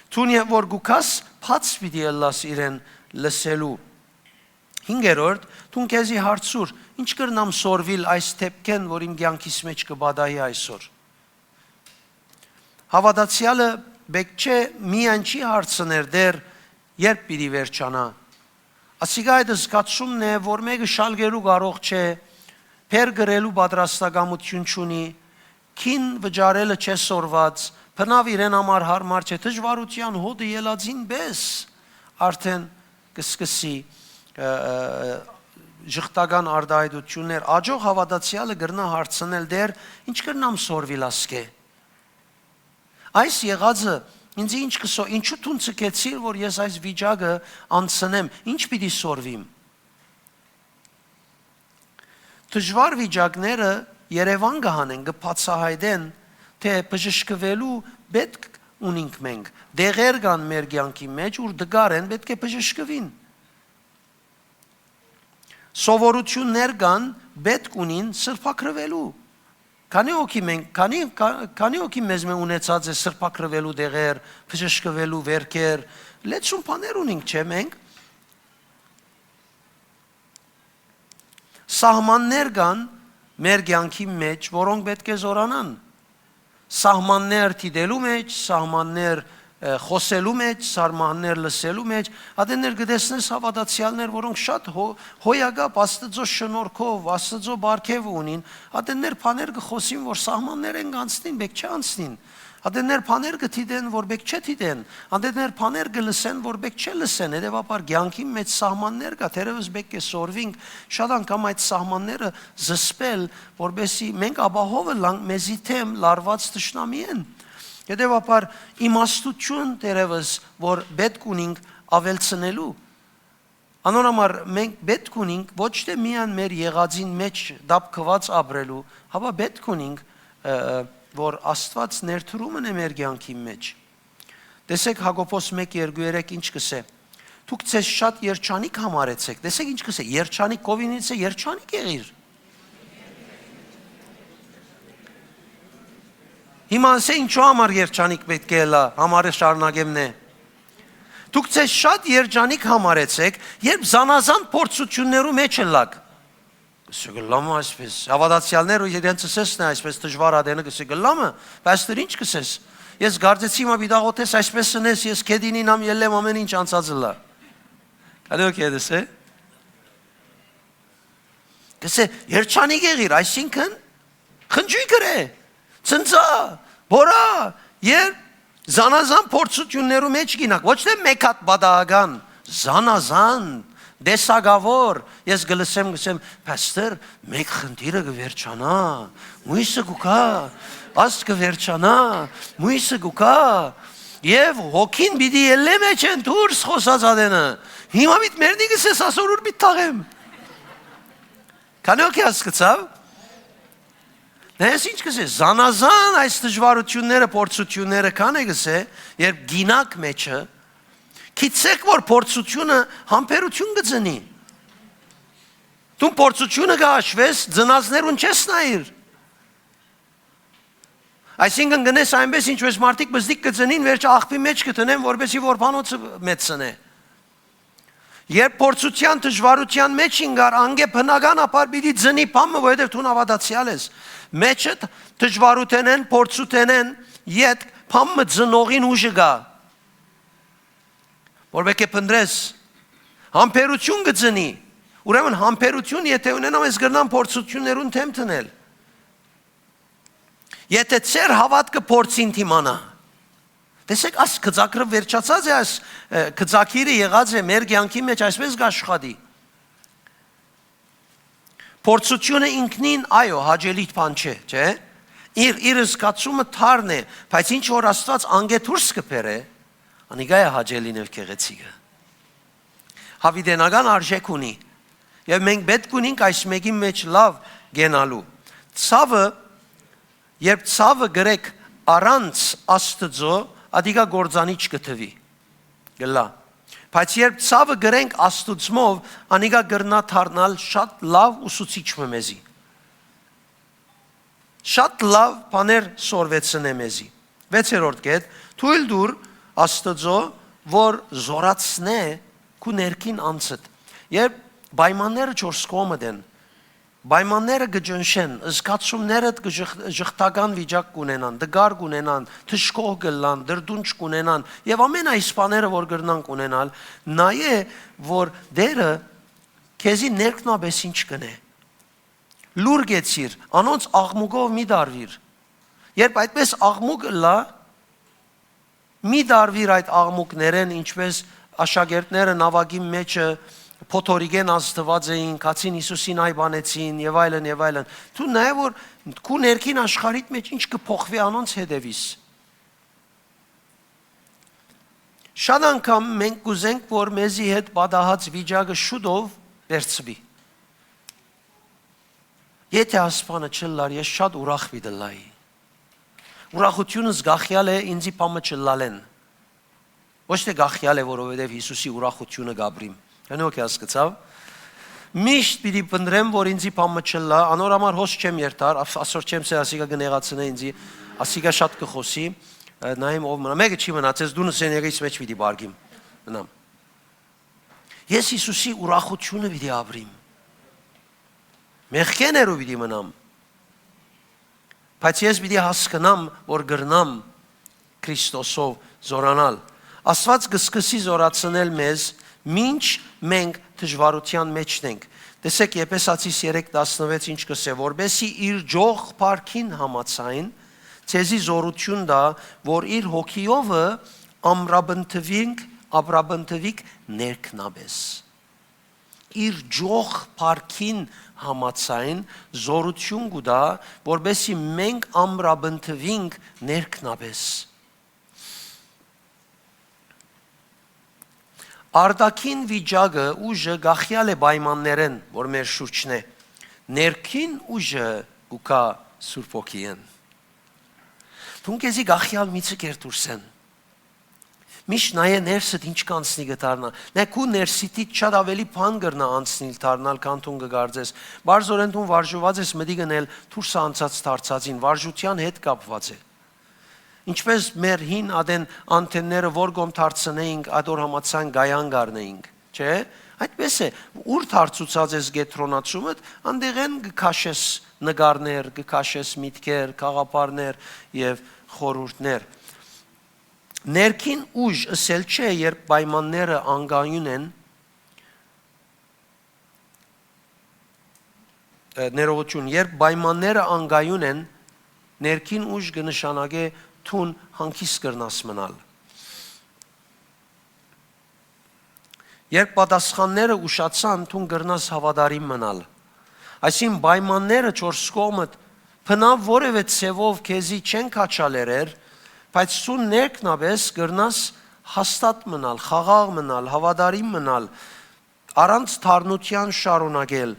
Թունի որ գուքաս փած պիտի լաս իրեն լսելու։ 5-րդ, թուն քեզի հարցուր, ինչ կրնամ սորվիլ այս թեփքեն, որ իմ կյանքիս մեջ կբադայի այսօր։ Հավատացյալը բեք չէ միայն չի հարցներ դեր երբ պիտի վերջանա։ Ասիկա այդ զգացումն է, որ մեկը շալգերու կարող չէ, փեր գրելու պատրաստակամություն չունի, քին վճարելը չէ սորված, բնավ իրեն համար հարմար չէ, դժվարության հոդը ելածին բես, արդեն կսկսի ժխտական արդայդություններ, աջող հավատացյալը գրնա հարցնել դեր, ինչ կրնամ սորվիլ ասկե։ Այս եղածը ինձ ինչ կսո, ինչու տուն ցկեցիր, որ ես այս վիճակը անցնեմ, ինչ պիտի սորվիմ։ Դժվար վիճակները Երևան կհանեն, կբացահայտեն, թե բժշկվելու պետք ունենք մենք։ Դեղեր կան մեր կյանքի մեջ, ուր դգար են, պետք է բժշկվին։ Սովորություններ կան, պետք ունին սրբակրվելու։ Քանի օքի մեզ մե ունեցած է սրբակրվելու դեղեր, բժշկվելու վերքեր, լեցուն բաներ ունենք, չէ՞ մենք։ Սահմաններ կան մեր կյանքի մեջ, որոնք պետք է զորանան։ Սահմաններ դիտելու մեջ, սահմաններ խոսելու մեջ, սահմաններ լսելու մեջ, ադեներ գտեսնես հավատացյալներ, որոնք շատ հոյագապ Աստծո շնորհքով, Աստծո բարքև ունին, ադեներ բաներ կխոսին, որ սահմաններ են անցնին, բեք չանցնին։ Ադեներ բաներ կթիդեն, որ բեք չթիդեն, ադեներ բաներ կլսեն, որ բեք չլսեն, հետևաբար կյանքի մեջ սահմաններ կա, թերևս բեք է սորվինք, շատ անգամ այդ սահմանները զսպել, որբեսի մենք ապահովը լանք մեզի թեմ լարված թշնամի են։ Հետևաբար իմաստություն դերևս, որ պետք ունենք ավելցնելու։ Անոնամար մենք պետք ունենք ոչ թե միան մեր եղածին մեջ դապկված ապրելու, հապա պետք ունենք, որ Աստված ներդրումն է մեր կյանքի մեջ։ Տեսեք Հակոբոս 1:2-3 ինչ կսե։ Դուք ցես շատ երջանիկ համարեցեք։ Տեսեք ինչ կսե, երջանիկ կովինից է երջանիկ եղիր։ Հիմա ասե ինչու համար երջանիկ պետք է լա, համարը շարունակեմ նե։ Դուք ցես շատ երջանիկ համարեցեք, երբ զանազան փորձություններու մեջ ելաք։ Գլամը այսպես, հավատացյալները իրենց ասեսն է այսպես դժվար ադենը գսե գլամը, բայց դու ինչ կսես։ Ես գարձեցի մա բիդաղոթես այսպես սնես, ես քեդինին ամ ելեմ ամեն ինչ անցածը լա։ Կարո՞ղ է դեսե։ Գսե երջանիկ եղիր, այսինքն խնջույ գրե, ցնծա, բորա, զանազան փորձություններու մեջ գինակ, ոչ թե մեկ հատ բադահական, զանազան դեսագավոր, ես գլսեմ, պաստոր, մեկ խնդիրը կվերջանա, մույսը գուկա, աստ կվերջանա, մույսը գուկա, և հոգին բիդի ելե մեջ են դուրս խոսած ադենը, հիմա բիտ մերնի գսես ասոր ուր բիտ տաղեմ։ Քանի օքի հասկացավ։ Նայես ինչ կսե, զանազան այս դժվարությունները, փորձությունները կան է գսե, երբ գինակ մեջը, քիցեք որ փորձությունը համբերություն կծնի։ Դու փորձությունը կհաշվես, ծնածներուն չես նայիր։ Այսինքն գնես այնպես ինչպես մարդիկ բզդիկ կծնին, վերջը աղբի մեջ կտնեն, որպեսզի որ բանոցը մեծնե։ Երբ փորձության դժվարության մեջ ինգար անգե բնականաբար պիտի ծնի բամը, որովհետև դու հավատացյալ ես։ Մեջը դժվարութեն են, փորձութեն են, իդ բամը ծնողին ուժը գա։ Որ բեկե պնդրես, համբերություն կծնի, ուրեմն համբերություն եթե ունենամ ես գրնամ փորձություններուն թեմ տնել, եթե ծեր հավատքը փորձին թիմանա, Տեսեք, այս գծակրը վերջացած է, այս գծակիրը եղած է մեր կյանքի մեջ այսպես աշխատի։ Փորձությունը ինքնին, այո, հաճելի բան չէ, չէ՞։ Իր զգացումը թարն է, բայց ինչ որ Աստված անգեթուրս կբերե, անիգա է հաճելին եւ գեղեցիկը։ Հավիտենական արժեք ունի։ Եվ մենք պետք ունենք այս մեկի մեջ լավ գենալու։ Ցավը, երբ ցավը գրեք առանց Աստծո, ադիգա գործանիչ կթվի։ Գլա։ Բայց երբ ցավը գրենք Աստծմով, անիգա գրնա դառնալ շատ լավ ուսուցիչ մեզի։ Շատ լավ բաներ սորվեցնե մեզի։ 6-րդ կետ, թույլ դուր Աստծո, որ զորացնե քու ներքին անցդ։ Երբ պայմանները 4 կողմը դեն, պայմանները գջնշեն, զգացումները ժխտական վիճակ կունենան, դգար կունենան, թշկող գլան, դրդունջ կունենան, եւ ամեն այս բաները, որ գրնանք ունենալ, նայե, որ դերը քեզի ներքնաբես ինչ կնե։ Լուր գեցիր, անոնց աղմուկով մի դարվիր։ Երբ այդպես աղմուկ լա, մի դարվիր այդ աղմուկներեն, ինչպես աշակերտները նավակի մեջը փոթորիկեն աստված էին, կացին Հիսուսին այ բանեցին եւ այլն եւ այլն։ Դու նայ որ քու ներքին աշխարհիդ մեջ ինչ կփոխվի անոնց հետևից։ Շատ անգամ մենք կուզենք, որ մեզի հետ պատահած վիճակը շուտով վերցվի։ Եթե ասպանը չլար, ես շատ ուրախ վիդլայի։ Ուրախությունը զգախյալ է ինձի պամը չլալեն։ Ոչ թե գախյալ է, որովհետև Հիսուսի ուրախությունը գաբրիմ։ Հնոք է հասկացավ։ Միշտ պիտի պնդրեմ, որ ինձի պամը չլա, անոր համար հոս չեմ երթար, ասոր չեմ սե ասիկա գնեղացնե ինձի, ասիկա շատ կխոսի, նայեմ ով մնա, մեկը չի մնացես, դու նսեներից մեջ պիտի բարգիմ, մնամ։ Ես Հիսուսի ուրախությունը պիտի աբրիմ, մեղքեներու պիտի մնամ, բայց ես պիտի հասկնամ, որ գրնամ Քրիստոսով զորանալ, Աստված կսկսի զորացնել մեզ, մինչ մենք դժվարության մեջն ենք։ Տեսեք Եփեսացիս 3:16 ինչ կսե, որբեսի իր ջող փարքին համացայն, ցեզի զորություն դա, որ իր հոգիովը ամրաբնթվիկ ներքնաբես։ Իր ջող փարքին համացայն զորություն կուտա, որբեսի մենք ամրաբնթվենք ներքնաբես։ Արտաքին վիճակը ուժը գախյալ է պայմաններեն, որ մեր շուրջն է։ Ներքին ուժը գուկա Սուրբ Հոգին։ Թուն քեզի գախյալ միցը կերտուրսեն։ Միշտ նայե ներսդ ինչ կանցնի գտարնա։ Նայ քու ներսիտից շատ ավելի բան գրնա անցնիլ դառնալ, քան թուն կգարձես։ Բարձորեն թուն վարժված ես մտի գնել դուրս անցած դարձածին, վարժության հետ կապված է։ Ինչպես մեր հին ադեն անտենները որ գոմ դարձնեինք, ադոր համացան գայան գարնեինք, չէ՞։ Այդպես է, ուր դարձուցած ես գետրոնացումը, անդեղեն գքաշես նգարներ, գքաշես միտքեր, խաղապարներ եւ խորհուրդներ։ Ներքին ուժ ասել չէ, երբ պայմանները անգայուն են, ներողություն, երբ պայմանները անգայուն են, ներքին ուժ կնշանակե թուն հանգիստ կրնաս մնալ։ Երբ պատասխանները ուշացան, թուն կրնաս հավատարիմ մնալ։ Այսին պայմանները 4 կողմդ բնավ որևէ ցևով քեզի չեն քաչալերեր, բայց ցուն ներքնաբես կրնաս հաստատ մնալ, խաղաղ մնալ, հավատարիմ մնալ, առանց թարնության շարունակել։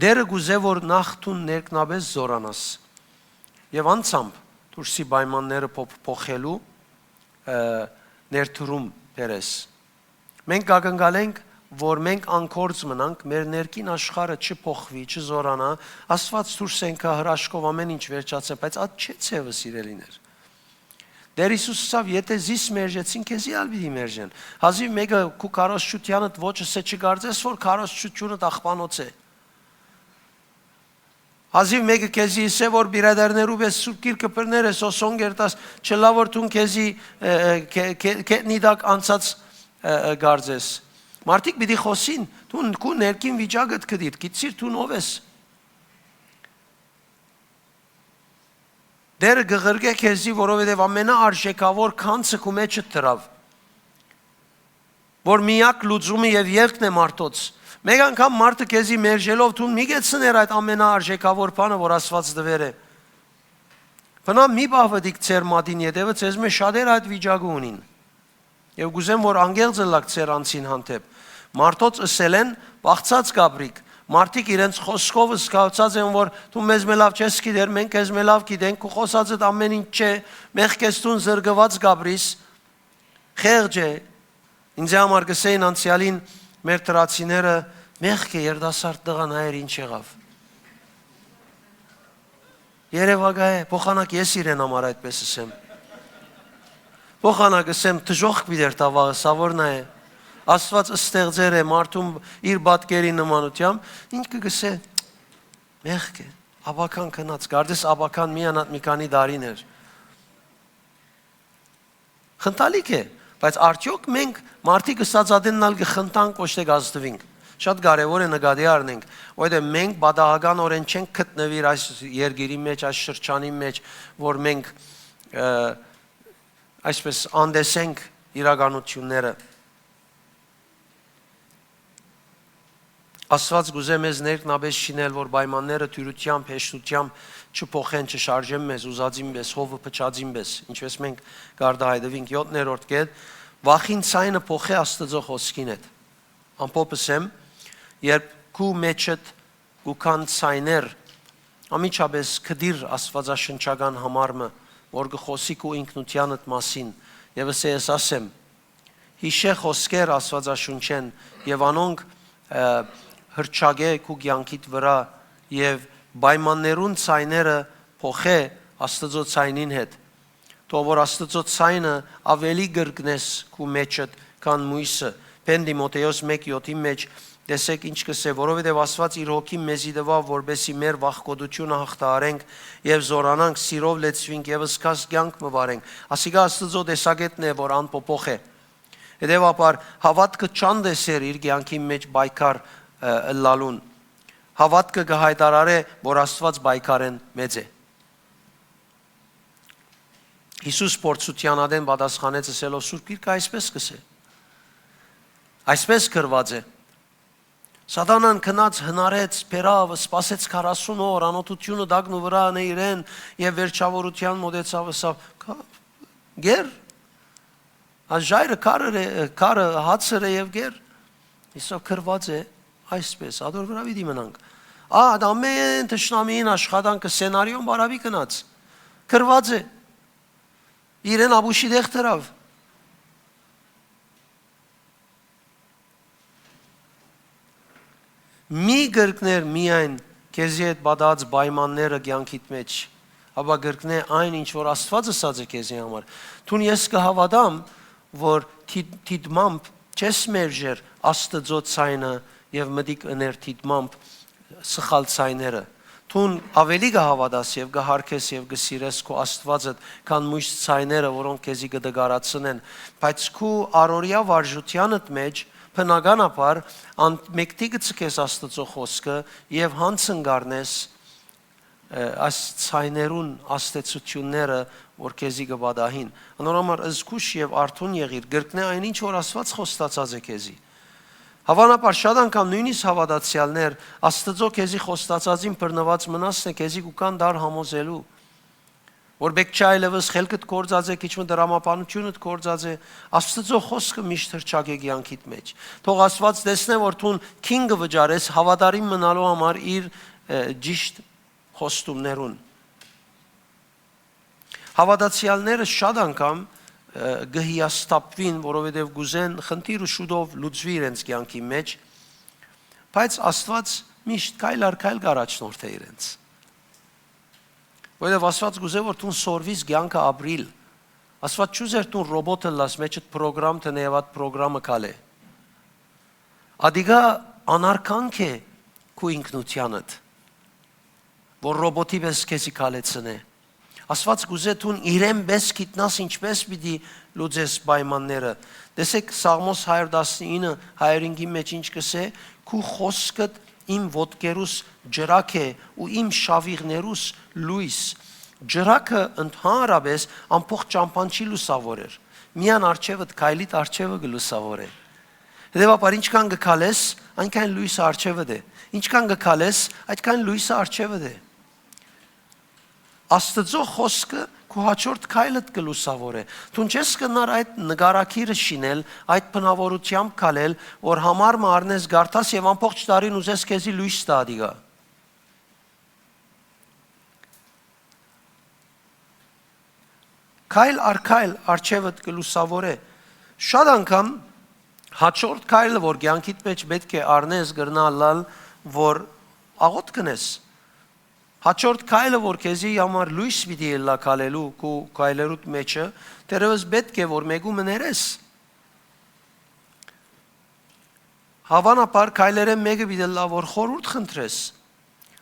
Դերը գուզե որ նախ թուն ներքնաբես զորանաս։ Եվ անցամբ դուրսի պայմանները փոխելու ներդրում բերես։ Մենք ակնկալենք, որ մենք անկորձ մնանք, մեր ներքին աշխարհը չփոխվի, չզորանա, Աստված դուրս ենքա հրաշքով ամեն ինչ վերջացե, բայց այդ չէ ցևը սիրելիներ։ Դեր Հիսուս ասավ, եթե զիս մերժեցին, քեզի ալ պիտի մերժեն։ Հազիվ մեկը քու քարոզչությանդ ոչը սե չգարձես, որ քարոզչությունը աղբանոց է։ Հազիվ մեկը քեզի իսե որ բիրադարներու պես սուրբ գիրքը բռներ է սոսոն գերտաս չլավոր թուն քեզի նիդակ անցած գարձես մարդիկ պիտի խոսին թուն քու ներքին վիճակդ կդիր գիտիր թուն ով ես Տերը գղրգե քեզի, որովհետև ամենաարժեքավոր քանցը քո մեջը դրավ, որ միակ լուծումը եւ ելքն է մարդոց։ Մեկ անգամ մարդը քեզի մերժելով դու մի գեցներ այդ ամենաարժեքավոր բանը, որ Աստված դվեր է։ Բնա մի բավդիկ ծեր մադին յետևը ցեզ մե շատեր այդ վիճակը ունին։ Եվ գուզեմ որ անգեղձը լակ ծեր անցին հանդեպ։ Մարդոց ըսել են բաղցած գաբրիկ։ Մարդիկ իրենց խոսքով զգացած են որ դու մեզ մելավ չես գիտեր, մենք քեզ մելավ գիտենք, ու խոսածդ ամեն ինչ չէ, մեղքեստուն զրկված գաբրիս, խեղճ է։ Ինձ համար գսեին անցյալին մեր տրացիները մեղք է երդասարդ տղան հայեր ինչ եղավ։ Երևակա է, փոխանակ ես իրեն համար այդպես ասեմ։ Փոխանակ ասեմ դժոխք բիդեր տավաղը սավորնա է։ Աստված ստեղծեր է մարդում իր բատկերի նմանությամբ, ինչ կգսե մեղք է, աբական քնած, կարծես աբական միանատ մի քանի դարիներ։ Խնդալիք է, բայց արդյոք մենք մարդիկ ըստածադեննալ կխնդանք ոչ թե գազդվինք։ Շատ կարևոր է նկատի առնենք, որովհետև մենք բադահականորեն չենք գտնվիր այս երգերի մեջ, այս շրջանի մեջ, որ մենք այսպես անդեսենք իրականությունները։ Աստված գուզե մեզ ներքնաբես շինել, որ պայմանները թյուրությամբ, հեշտությամբ չփոխեն, չշարժեն մեզ, ուզածին պես, հովը փչածին պես, ինչպես մենք գարդահայտվինք 7-րդ կետ, վախին ցայնը փոխե Աստծո խոսքին հետ։ Ամփոփս եմ, երբ քու մեջդ գուքան ցայներ, ամիջապես կդիր Աստվածաշնչական համարը, որ գխոսի քու ինքնությանդ մասին, եւ ես ասեմ, հիշե խոսքեր Աստվածաշունչեն եւ անոնք հրճագե քու կյանքիդ վրա եւ պայմաններուն ցայները փոխե Աստծո ցայնին հետ։ Թող որ Աստծո ցայնը ավելի գրկնես քու մեջդ, քան մույսը։ Պենդիմոթեոս 1:7-ի մեջ տեսեք ինչ կսե, որովհետև Աստված իր հոգին մեզի տվավ, որբեսի մեր վախկոտությունը հաղթահարենք եւ զորանանք, սիրով լեցվենք եւ ըսկաս կյանք մվարենք։ Ասիկա Աստծո տեսակետն է, որ անփոփոխ է։ Հետևաբար հավատքը չանդեսեր իր կյանքի մեջ բայկար լալուն։ Հավատքը կհայտարարե, որ Աստված բայկարեն մեծ է։ Հիսուս փորձությանադեն պատասխանեց ասելով Սուրբ Գիրքը այսպես կսե։ Այսպես գրված է։ Սատանան քնած հնարեց, բերավ, սպասեց 40 օր, անօթությունը դագնու վրա անե իրեն եւ վերջավորության մոտեցավ ասավ գեր Աժայրը կարը հացը եւ գեր Իսով գրված է այսպես ադոր վրա պիտի մնանք ամեն թշնամին աշխատանքը սցենարիոն բարավի կնած գրված է իրեն աբուշի դեղ դրավ մի գրկներ միայն քեզի հետ բադած պայմանները կյանքիդ մեջ ապա գրկնե այն ինչ որ Աստված ասած է քեզի համար թուն ես կհավատամ որ թիդմամբ չես մերժեր Աստծո ցայնը եւ մտիկ ըներ թիդմամբ սխալ ցայները թուն ավելի կհավատաս եւ կհարքես եւ կսիրես քո Աստվածը քան մույս ցայները որոնք քեզի կդգարացնեն բայց քո առօրյա վարժությանդ մեջ բնականաբար մեկտի գցես Աստծո խոսքը եւ հանցնգարնես այս ցայներուն աստեցությունները որ քեզի կվադահին անորոմար զգուշ եւ արթուն եղիր գրկնե այնինչ որ Աստված խոստացած է քեզի հավանաբար շատ անգամ նույնիսկ հավատացյալներ Աստծո քեզի խոստացածին բռնված մնացն է քեզի կան դար համոզելու որ բեք չայլևս խելքդ կործած է քիչ դրամապանությունդ կործած է Աստծո խոսքը միշտ հրճագե կյանքիդ մեջ թող Աստված տեսնե որ դու քինգը վճարես հավատարիմ մնալու համար իր ճիշտ խոստումներուն հավատացյալները շատ անգամ գհիաստապվին որովհետև գուզեն խնդիր ու շուտով լուծվի իրենց կյանքի մեջ բայց Աստված միշտ քայլ առ քայլ առաջնորդ է իրենց Որովհետև Աստված գուզե որ դու սորվիս կյանքը ապրիլ Աստված չուզեր դու ռոբոտը լաս մեջդ պրոգրամ տնեյավատ պրոգրամը կալե Ադիգա անարքանք է քու ինքնությանդ որ ռոբոտի պես քեզի կալեցնե Աստված գուզե դու իրեն պես գիտնաս ինչպես պիտի լուծես պայմանները Տեսեք Սաղմոս 119-105-ի մեջ ինչ կսե քու խոսքդ իմ ոտքերուս ջրակ է ու իմ շավիղներուս լույս ջրակը ընդհանրապես ամբողջ ճամփան չի լուսավորեր։ Միան արջևը քայլիտ արջևը գլուսավոր է։ Հետևաբար ինչքան գքալես, այնքան լույսը արջևը դե։ Ինչքան գքալես, այդքան լույսը արջևը դե։ Աստծո խոսքը քո հաջորդ քայլդ կլուսավոր է։ Դու չես կնար այդ նկարակիրը շինել, այդ բնավորությամբ քալել, որ համար մարնես գարտաս եւ ամբողջ տարին ուզես քեզի լույս տա դիգա։ Քայլ առ քայլ արջևդ կլուսավոր է։ Շատ անգամ հաջորդ քայլը, որ կյանքիդ մեջ պետք է առնես գրնալալ, որ աղոտ կնես։ Հաջորդ քայլը, որ քեզի համար լույս պիտի ելա քալելու քո քայլերուդ մեջը, դերևս պետք է որ մեկու մներես։ Հավանաբար քայլերեն մեկը պիտի լա, որ խորհուրդ խնդրես։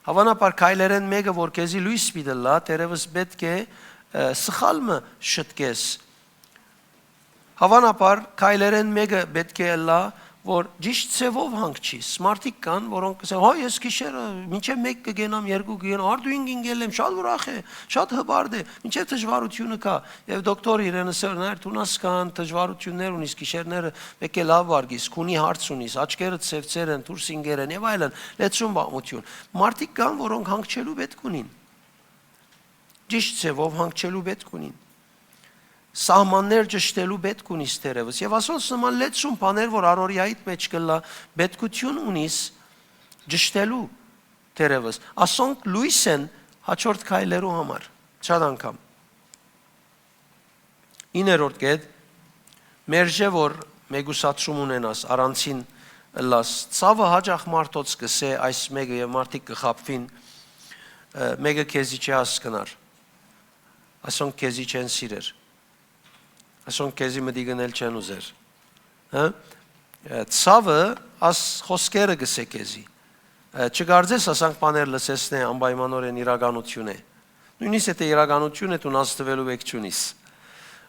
Հավանաբար քայլերեն մեկը, որ քեզի լույս պիտի լա, դերևս պետք է սխալը շտկես։ Հավանաբար քայլերեն մեկը պետք է լա, որ ճիշտ ցևով հանգչի։ Մարդիկ կան, որոնք կսեն, հա ես գիշերը մինչև 1 կգենամ, 2 կգենամ, արդյունք ինգել եմ, շատ ուրախ է, շատ հբարդ է, մինչև դժվարությունը կա։ Եվ դոկտոր իրենը սերներ տունաս կան, դժվարություններ ունիս, գիշերները մեկ է լավ վարգիս, քունի հարց ունիս, աչքերը ցևցեր են, դուրս ինգեր են եւ այլն, լեցուն բամություն։ Մարդիկ կան, որոնք հանգչելու պետք ունին։ Ճիշտ ցևով հանգչելու պետք ունին։ Սահմաններ ճշտելու պետք ունիս դերևս եւ ասոնց նման լեցուն բաներ, որ առօրյայիդ մեջ կլա, պետքություն ունիս ճշտելու դերևս։ Ասոնք լույս են հաջորդ քայլերու համար։ Շատ անգամ։ 9-րդ կետ մերժե որ մեգուսացում ունենաս առանցին լաս ցավը հաջախ մարդոց կսե այս մեկը եւ մարդիկ կխապվին մեկը քեզի չի հասկնար։ Ասոնք քեզի չեն սիրեր։ Ասոնք քեզի մտի գնել չեն ուզեր։ Հա? Ցավը աս խոսքերը գսե քեզի։ Չգարձես ասանք բաներ լսեսնե անպայմանորեն իրականություն է։ Նույնիսկ եթե իրականություն է դու աստվելու եք չունիս։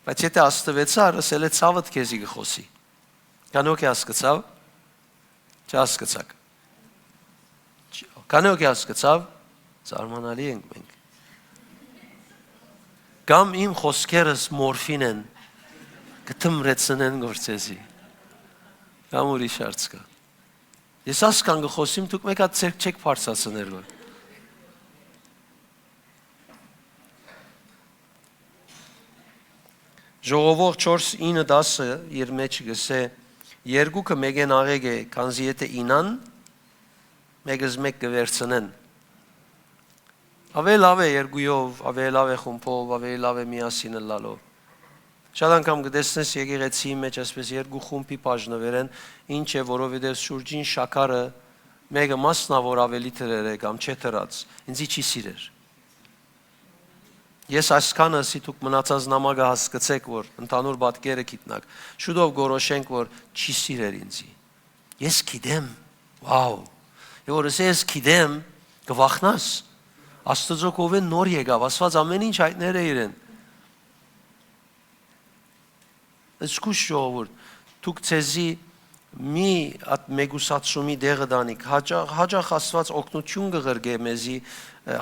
Բայց եթե աստվեցա, ասել է ցավդ քեզի գխոսի։ Կանոք է հասկացավ։ Չհասկացաք։ Կանոք է հասկացավ։ Զարմանալի ենք մենք։ Կամ իմ խոսքերս մորֆին են կթմրեցնեն գործեզի։ Կամ ուրիշ հարց կա։ Ես ասկան գխոսիմ դուք մեկ հատ ցերկ չեք բարձրացնել որ։ Ժողովող 4:9-10 իր մեջ գսե երկուքը մեկեն աղեկ է, քանզի եթե ինան մեկս մեկ կվերցնեն։ Ավելի լավ է երկույով, ավելի լավ է խումբով, ավելի լավ է միասին լալով։ Շատ անգամ կտեսնես եկեղեցի մեջ այսպես երկու խումբի բաժնվել են, ինչ է, որովհետև շուրջին շաքարը մեկը մասնավոր ավելի թրեր է կամ չէ թրած, ինձի չի սիրեր։ Ես այսքանը ասի դուք մնացած նամակը հասկացեք, որ ընդհանուր պատկերը գիտնակ, շուտով գորոշենք, որ չի սիրեր ինձի։ Ես գիտեմ, վաու, եւ որ ես գիտեմ, կվախնաս, Աստծո կողմեն նոր եկավ, Աստված ամեն ինչ հայտներ է իրեն։ Սկուշ ժողովուրդ, դուք ցեզի մի at մեգուսացումի դեղը դանիք, հաջախ Աստված օգնություն կղրգե մեզի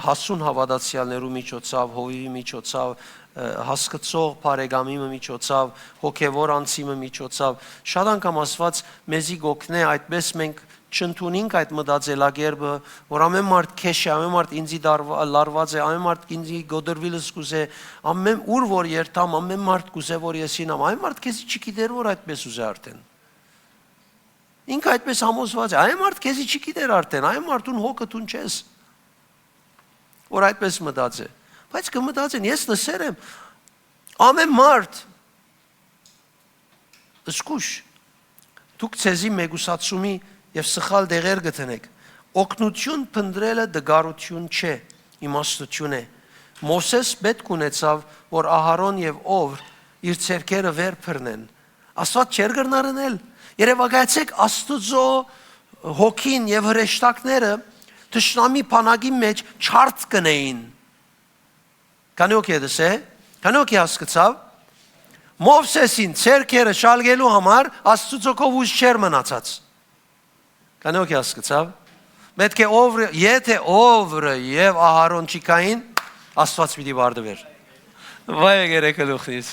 հասուն հավատացյալներու միջոցով, հովիվի միջոցով, հասկացող բարեկամի միջոցով, հոգևոր անձի միջոցով, շատ անգամ Աստված մեզի գոքնե, այդպես մենք չընդունենք այդ մտածելակերպը, որ ամեն մարդ քեշ է, ամեն մարդ ինձի լարված է, ամեն մարդ ինձի գոդրվիլս կուզե, ամեն ուր որ երթամ, ամեն մարդ կուզե որ ես ինամ, ամեն մարդ քեզի չգիտեր որ այդպես ուզե արդեն։ Ինքը այդպես համոզված է, ամեն մարդ քեզի չգիտեր արդեն, ամեն մարդուն հոգը տուն չես, որ այդպես մտածե։ Բայց կմտածեն, ես լսեր եմ, ամեն մարդ, սկուշ, դուք ցեզի մեգուսացումի եւ սխալ դեղեր գտնեք։ Օգնություն փնտրելը դգարություն չէ, իմաստություն է։ Մոսես պետք ունեցավ, որ Ահարոն եւ Օվր իր ցերկերը վեր բռնեն։ Աստված չէր գնարնել։ Երևակայեցեք Աստծո հոգին եւ հրեշտակները թշնամի բանակի մեջ չարտ կնեին։ Կանոք է դասե, կանոք է հասկացավ։ Մովսեսին ցերկերը շալգելու համար Աստծո կողմից չէր մնացած։ Կանոք է հասկացավ։ Պետք է եթե Օվրը եւ Ահարոն չկային, Աստված պիտի վարդվեր։ Վայ եկեք գլուխից։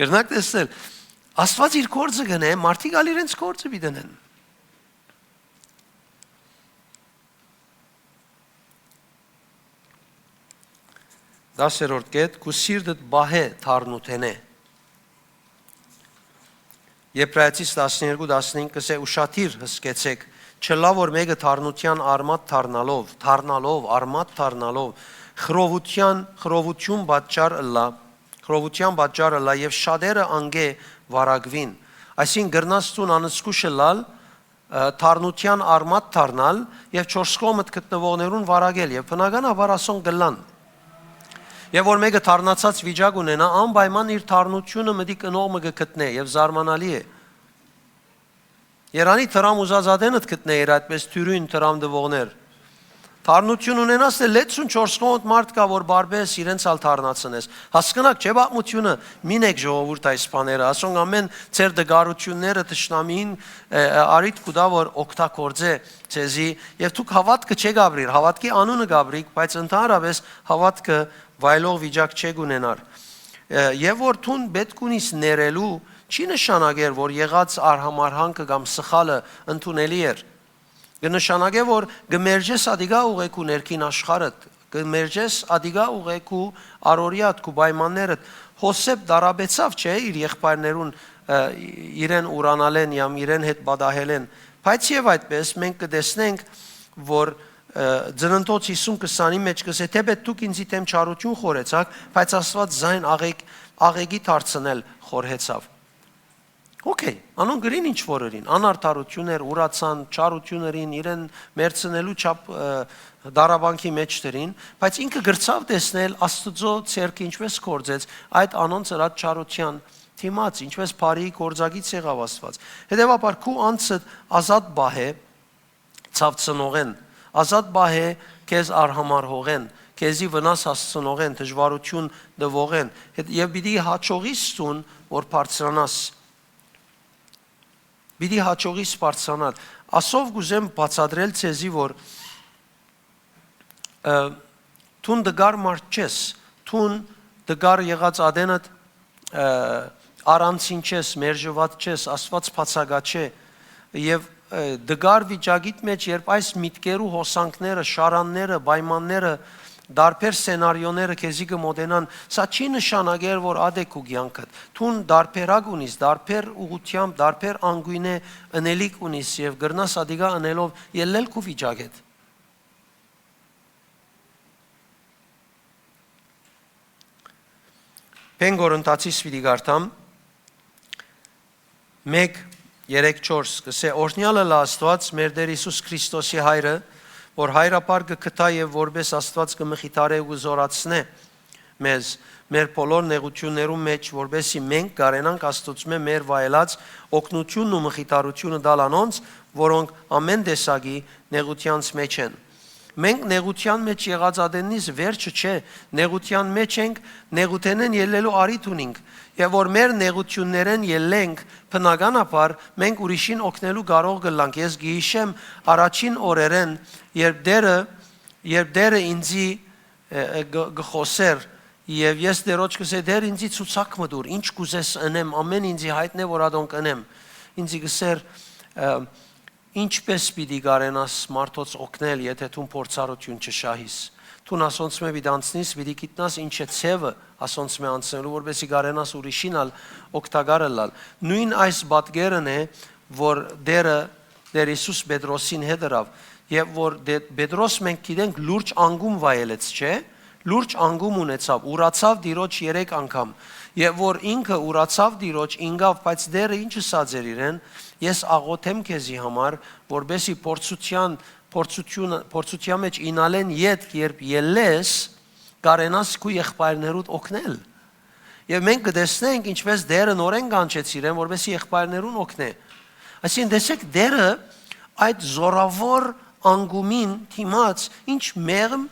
Կրնակ տեսնել, Աստված իր գործը գնե, մարդիկ ալ իրենց գործը պիտենեն։ Դասերորդ կետ, կու սիրդդ բահե թարնութենե։ Եբրայեցիս 12-15 կսե ուշաթիր հսկեցեք, չլա որ մեկը թարնության արմատ թարնալով, արմատ թարնալով, խրովություն պատճառ ըլլա և շատերը անգե վարագվին։ Այսին գրնաստուն անսկուշը լալ, թարնության արմատ թարնալ և չորս կողմդ գտնվողներուն վարագել և բնականաբար ասոն գլան։ Եվ որ մեկը թարնացած վիճակ ունենա, անպայման իր թարնությունը մտի կնողը գտնե եւ զարմանալի է։ Երանի տրամ ուզածադենդ գտնե իր այդպես թյուրին տրամ դվողներ։ Թարնություն ունենաս թե 64 կողմդ մարդ կա, որ բարբես իրենց ալ թարնացնես։ Հասկնակ չէ բաղմությունը մինեք ժողովուրդ այս բաները, ասոնք ամեն ծեր դգարությունները թշնամին արիտ կուտա, որ օգտագործե ցեզի եւ դուք հավատքը չեք ապրիր, հավատքի անունը գաբրիկ, բայց ընդհանրապես հավատքը վայլող վիճակ չեք ունենար։ Եվ որ թուն պետք ունիս ներելու, չի նշանակեր, որ եղած արհամարհանքը կամ սխալը ընդունելի էր։ Կնշանակե, որ գմերջես ադիգա ուղեկու ներքին աշխարհդ, գմերջես ադիգա ուղեկու արորիատ կու պայմաններդ։ Հոսեփ դարաբեցավ, չէ, իր եղբայրներուն իրեն ուրանալեն կամ իրեն հետ բադահելեն։ Բայց եւ այդպես մենք կտեսնենք, որ Ձնընթոց 50-20-ի մեջ կսե թեպետ դուք ինձի թեմ չարություն խորեցաք, բայց Աստված զայն աղեգի դարձնել խորհեցավ։ Okay, անոն գրին ինչ որերին, անարդարություններ, ուրացան, չարություններին, իրեն մերցնելու չափ դարաբանքի մեջտերին, բայց ինքը գրծավ տեսնել Աստծո ցերկը ինչպես կործեց այդ անոնց հրած չարության թիմաց, ինչպես բարի կործագից եղավ Աստված։ Հետևաբար քու անցը ազատ բահե ցավցնողեն, ազատ բահե քեզ արհամարհողեն, քեզի վնաս հասցնողեն, դժվարություն դվողեն, եւ պիտի հաճողիստուն, որ բարձրանաս։ Պիտի հաճողիս բարձրանալ։ Ասով գուզեմ բացատրել ցեզի, որ թուն դգար մարդ չես, թուն դգար եղած ադենդ առանցին չես, մերժված չես, Աստված բացագա չէ եւ դգար վիճակիտ մեջ, երբ այս միտքերու հոսանքները, շարանները, պայմանները, դարբեր սցենարիոները քեզի կմոտենան, սա չի նշանակեր, որ ադեք ու կյանքդ։ Թուն դարբերակ ունիս, դարբեր ուղությամբ, դարբեր անգույնե ընելիք ունիս եւ գրնաս ադիգա ընելով ելնել քու վիճակետ։ Պենգորընտացի սվիդի գարտամ 1:3-4 կսե օրհնյալը լա Աստված մեր Տեր Հիսուս Քրիստոսի հայրը, որ հայրապար կգտա եւ որպես Աստված կմխիթարե ու զորացնե մեզ մեր բոլոր նեղություններում մեջ, որբեսի մենք կարենանք Աստծո մեր վայելած օգնությունն ու մխիթարությունը դալ անոնց, որոնք ամեն տեսակի նեղությանց մեջ են։ Մենք նեղության մեջ եղած ադենից վերջը չէ, նեղության մեջ ենք, նեղութենեն ելնելու արիթ ունենք, եւ որ մեր նեղություններեն ելենք, բնականաբար մենք ուրիշին օգնելու կարող գլանք։ Ես գիշեմ առաջին օրերեն, երբ Դերը ինձի գխոսեր եւ ես Դերոջ կսե Դեր ինձի ցուցակ մդուր, ինչ կուզես ընեմ, ամեն ինձի հայտնե որ ադոն կնեմ։ Ինձի գսեր ինչպես պիտի կարենաս մարդոց օգնել, եթե դու փորձառություն չշահիս։ Դու ասոնց մե վիդանցնիս, պիտի գիտնաս ինչ է ցևը ասոնց մե անցնելու, որպեսի կարենաս ուրիշինալ օգտակարը լալ։ Նույն այս բատգերն է, որ Դեր Հիսուս Պետրոսին հետրավ, եւ որ Պետրոս մենք գիտենք լուրջ անգում վայելեց, չէ՞։ Լուրջ անգում ունեցավ, ուրացավ Տիրոջ 3 անգամ, եւ որ ինքը ուրացավ Տիրոջ ինգավ, բայց Դերը ինչը սածեր իրեն, ես աղոթեմ քեզի համար, որբեսի փորձության մեջ ինալեն յետք, երբ ելես, կարենաս քու եղբայրներուդ օգնել։ Եվ մենք կտեսնենք ինչպես Դերը նորեն կանչեց իրեն, որբեսի եղբայրներուն օգնե։ Այսինքն տեսեք Դերը այդ զորավոր անգումին թիմած ինչ մեղմ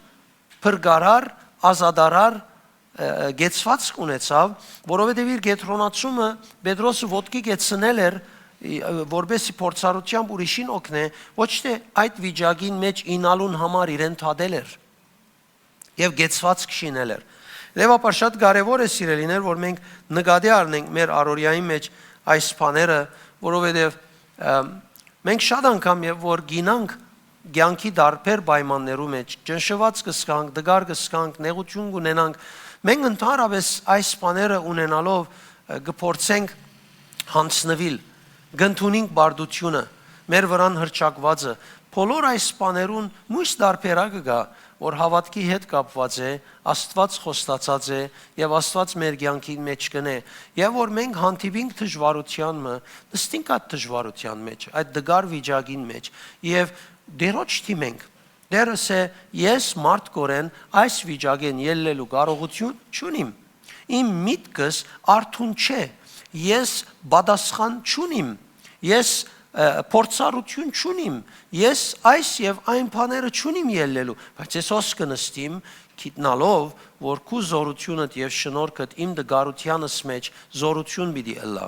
փրկարար, ազադարար գեցված ունեցավ, որովհետև իր գետրոնացումը Պետրոսը ոտքի գեցնել էր որբեսի փորձառությամբ ուրիշին օգնե, ոչ թե այդ վիճակին մեջ ինալուն համար իրեն թադել էր եւ գեցված քշինել էր։ Լեւապար շատ կարեւոր է սիրելիներ, որ մենք նկատի առնենք մեր առօրյայի մեջ այս բաները, որովհետեւ մենք շատ անգամ եւ որ գինանք ցանկի դարբեր պայմաններու մեջ, ճնշված կսկանք, դգար կսկանք, նեղություն կունենանք, մենք ընդհանրապես այս բաները ունենալով կփորձենք հանցնվել, գտնունինք բարդությունը, մեր վրան հրճակվածը, բոլոր այս բաներուն մույս դարբերակը կա, որ հավատքի հետ կապված է, Աստված խոստացած է եւ Աստված մեր կյանքի մեջ կնե, եւ որ մենք հանդիպինք դժվարությանը, նստենք այդ դժվարության մեջ, այդ դգար վիճակին մեջ եւ դերոջ թիմենք, դերս է ես մարդկորեն այս վիճակեն ելնելու կարողություն չունիմ, իմ միտքս արթուն չէ, ես պատասխան չունիմ, ես փորձառություն չունիմ, ես այս եւ այն բաները չունիմ ելնելու, բայց ես ոս կնստիմ գիտնալով, որ քու զորությունդ եւ շնորհքդ իմ դգարությանս մեջ զորություն պիտի ըլլա,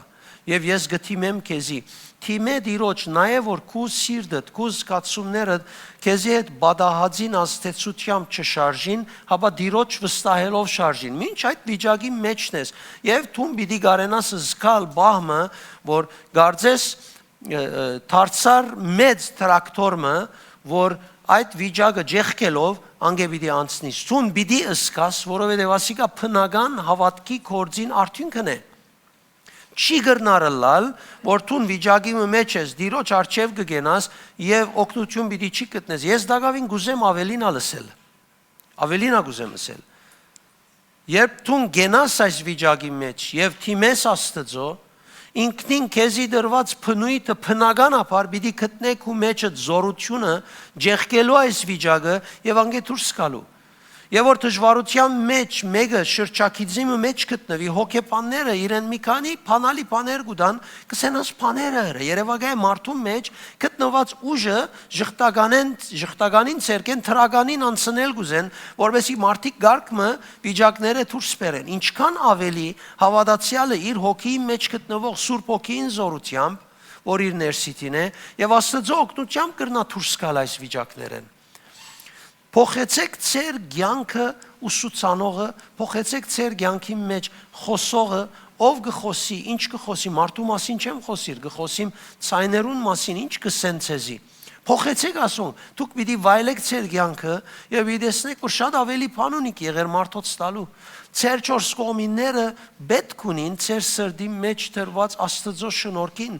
եւ ես գտիմեմ քեզի, թիմե դիրոջ նաեւ որ քու սիրտդ, քու զգացումներդ քեզի հետ բադահածին աստեցությամբ չշարժին, հապա դիրոջ վստահելով շարժին, մինչ այդ վիճակի մեջն ես, եւ թուն պիտի գարենաս զգալ բահմը, որ գարձես դարձար մեծ տրակտորը, որ այդ վիճակը ջեղկելով անգե պիտի անցնիս, ցուն պիտի ըսկաս, որովհետև ասիկա փնական հավատքի կորձին արդյունքն է։ Չի գրնարըլալ, որ թուն վիճակի մեջ ես, դիրոջ արջև կգենաս եւ օգնություն պիտի չի գտնես։ Ես դակավին գուզեմ ավելին ալսել։ Ավելինա գուզեմ ասել։ Երբ թուն գենաս այս վիճակի մեջ եւ թիմես Աստծո, ինքնին քեզի դրված փնույթը փնականաբար պիտի գտնեք ու մեջը զորությունը ջեղկելու այս վիճակը եւ անգե դուրս գալու։ Եվ որ դժվարության մեջ մեկը շրջակիցի մեջ գտնվի, հոգեբանները իրեն մի քանի բանալի բաներ կուտան, կսենաս բաները երևակայ մարդու մեջ գտնված ուժը ժխտականին ցերկեն թրականին անցնել գուզեն, որովհետեւ մարդիկ գարկմը վիճակները դուրս բերեն։ Ինչքան ավելի հավատացյալը իր հոգիի մեջ գտնվող Սուրբ Հոգին զորությամբ, որ իր ներսիտին է, եւ Աստծո օգնությամբ կրնա դուրս գալ այս վիճակներեն։ Փոխեցեք ձեր կյանքը ուսուցանողը, փոխեցեք ձեր կյանքի մեջ խոսողը, ով կխոսի, ինչ կխոսի, մարդու մասին չեմ խոսիր, կխոսիմ ցայներուն մասին, ինչ կսեն ցեզի։ Փոխեցեք ասում, դուք պիտի վայելեք ձեր կյանքը եւ իդեսնեք, որ շատ ավելի բան ունիք եղեր մարդոց տալու։ Ձեր չորս կողմինները պետք ունին ձեր սրդի մեջ դրված Աստծո շնորհքին,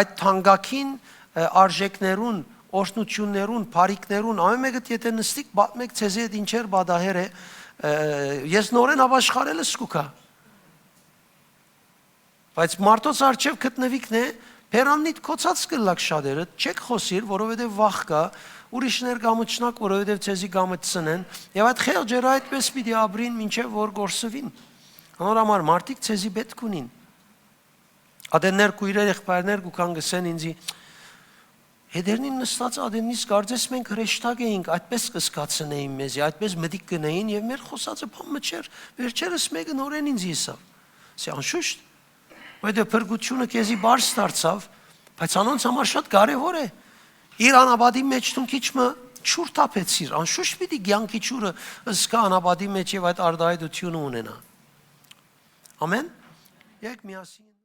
այդ թանկագին արժեքներուն օրհնություններուն, բարիքներուն, ամեն մեկը եթե նստիկ պատմեք ցեզի հետ ինչեր բադահեր է, ես նորեն ապաշխարել սկուկա։ Բայց մարդոց արջև գտնվիքն է, Փերաննիդ կոծած կլակ շատերը, չեք խոսիր, որովհետև վախ կա, ուրիշներ կամճնակ, որովհետև ցեզի կամճցնեն, եւ այդ խեղճերը այդպես պիտի ապրին, մինչեւ որ գործվին։ Անորամար մարդիկ ցեզի պետք ունին։ Ադեններ քույրեր եղբայրներ կան գսեն ինձի Հետերնին նստած ադենից կարծես մենք հրեշտակ էինք, այդպես կսկացնեին մեզի, այդպես մտիկ կնեին եւ մեր խոսածը բանը չէր, վերջերս մեկը նորեն ինձ իսավ։ Սա անշուշտ, բայց փրկությունը քեզի բարձ դարձավ, բայց անոնց համար շատ կարեւոր է։ Իր անաբադի մեջ դու քիչը ճուր տապեցիր, անշուշտ պիտի կյանքի ճուրը զգա անաբադի մեջ եւ այդ արդայդությունը ունենա։ Ամեն։ Եկ միասին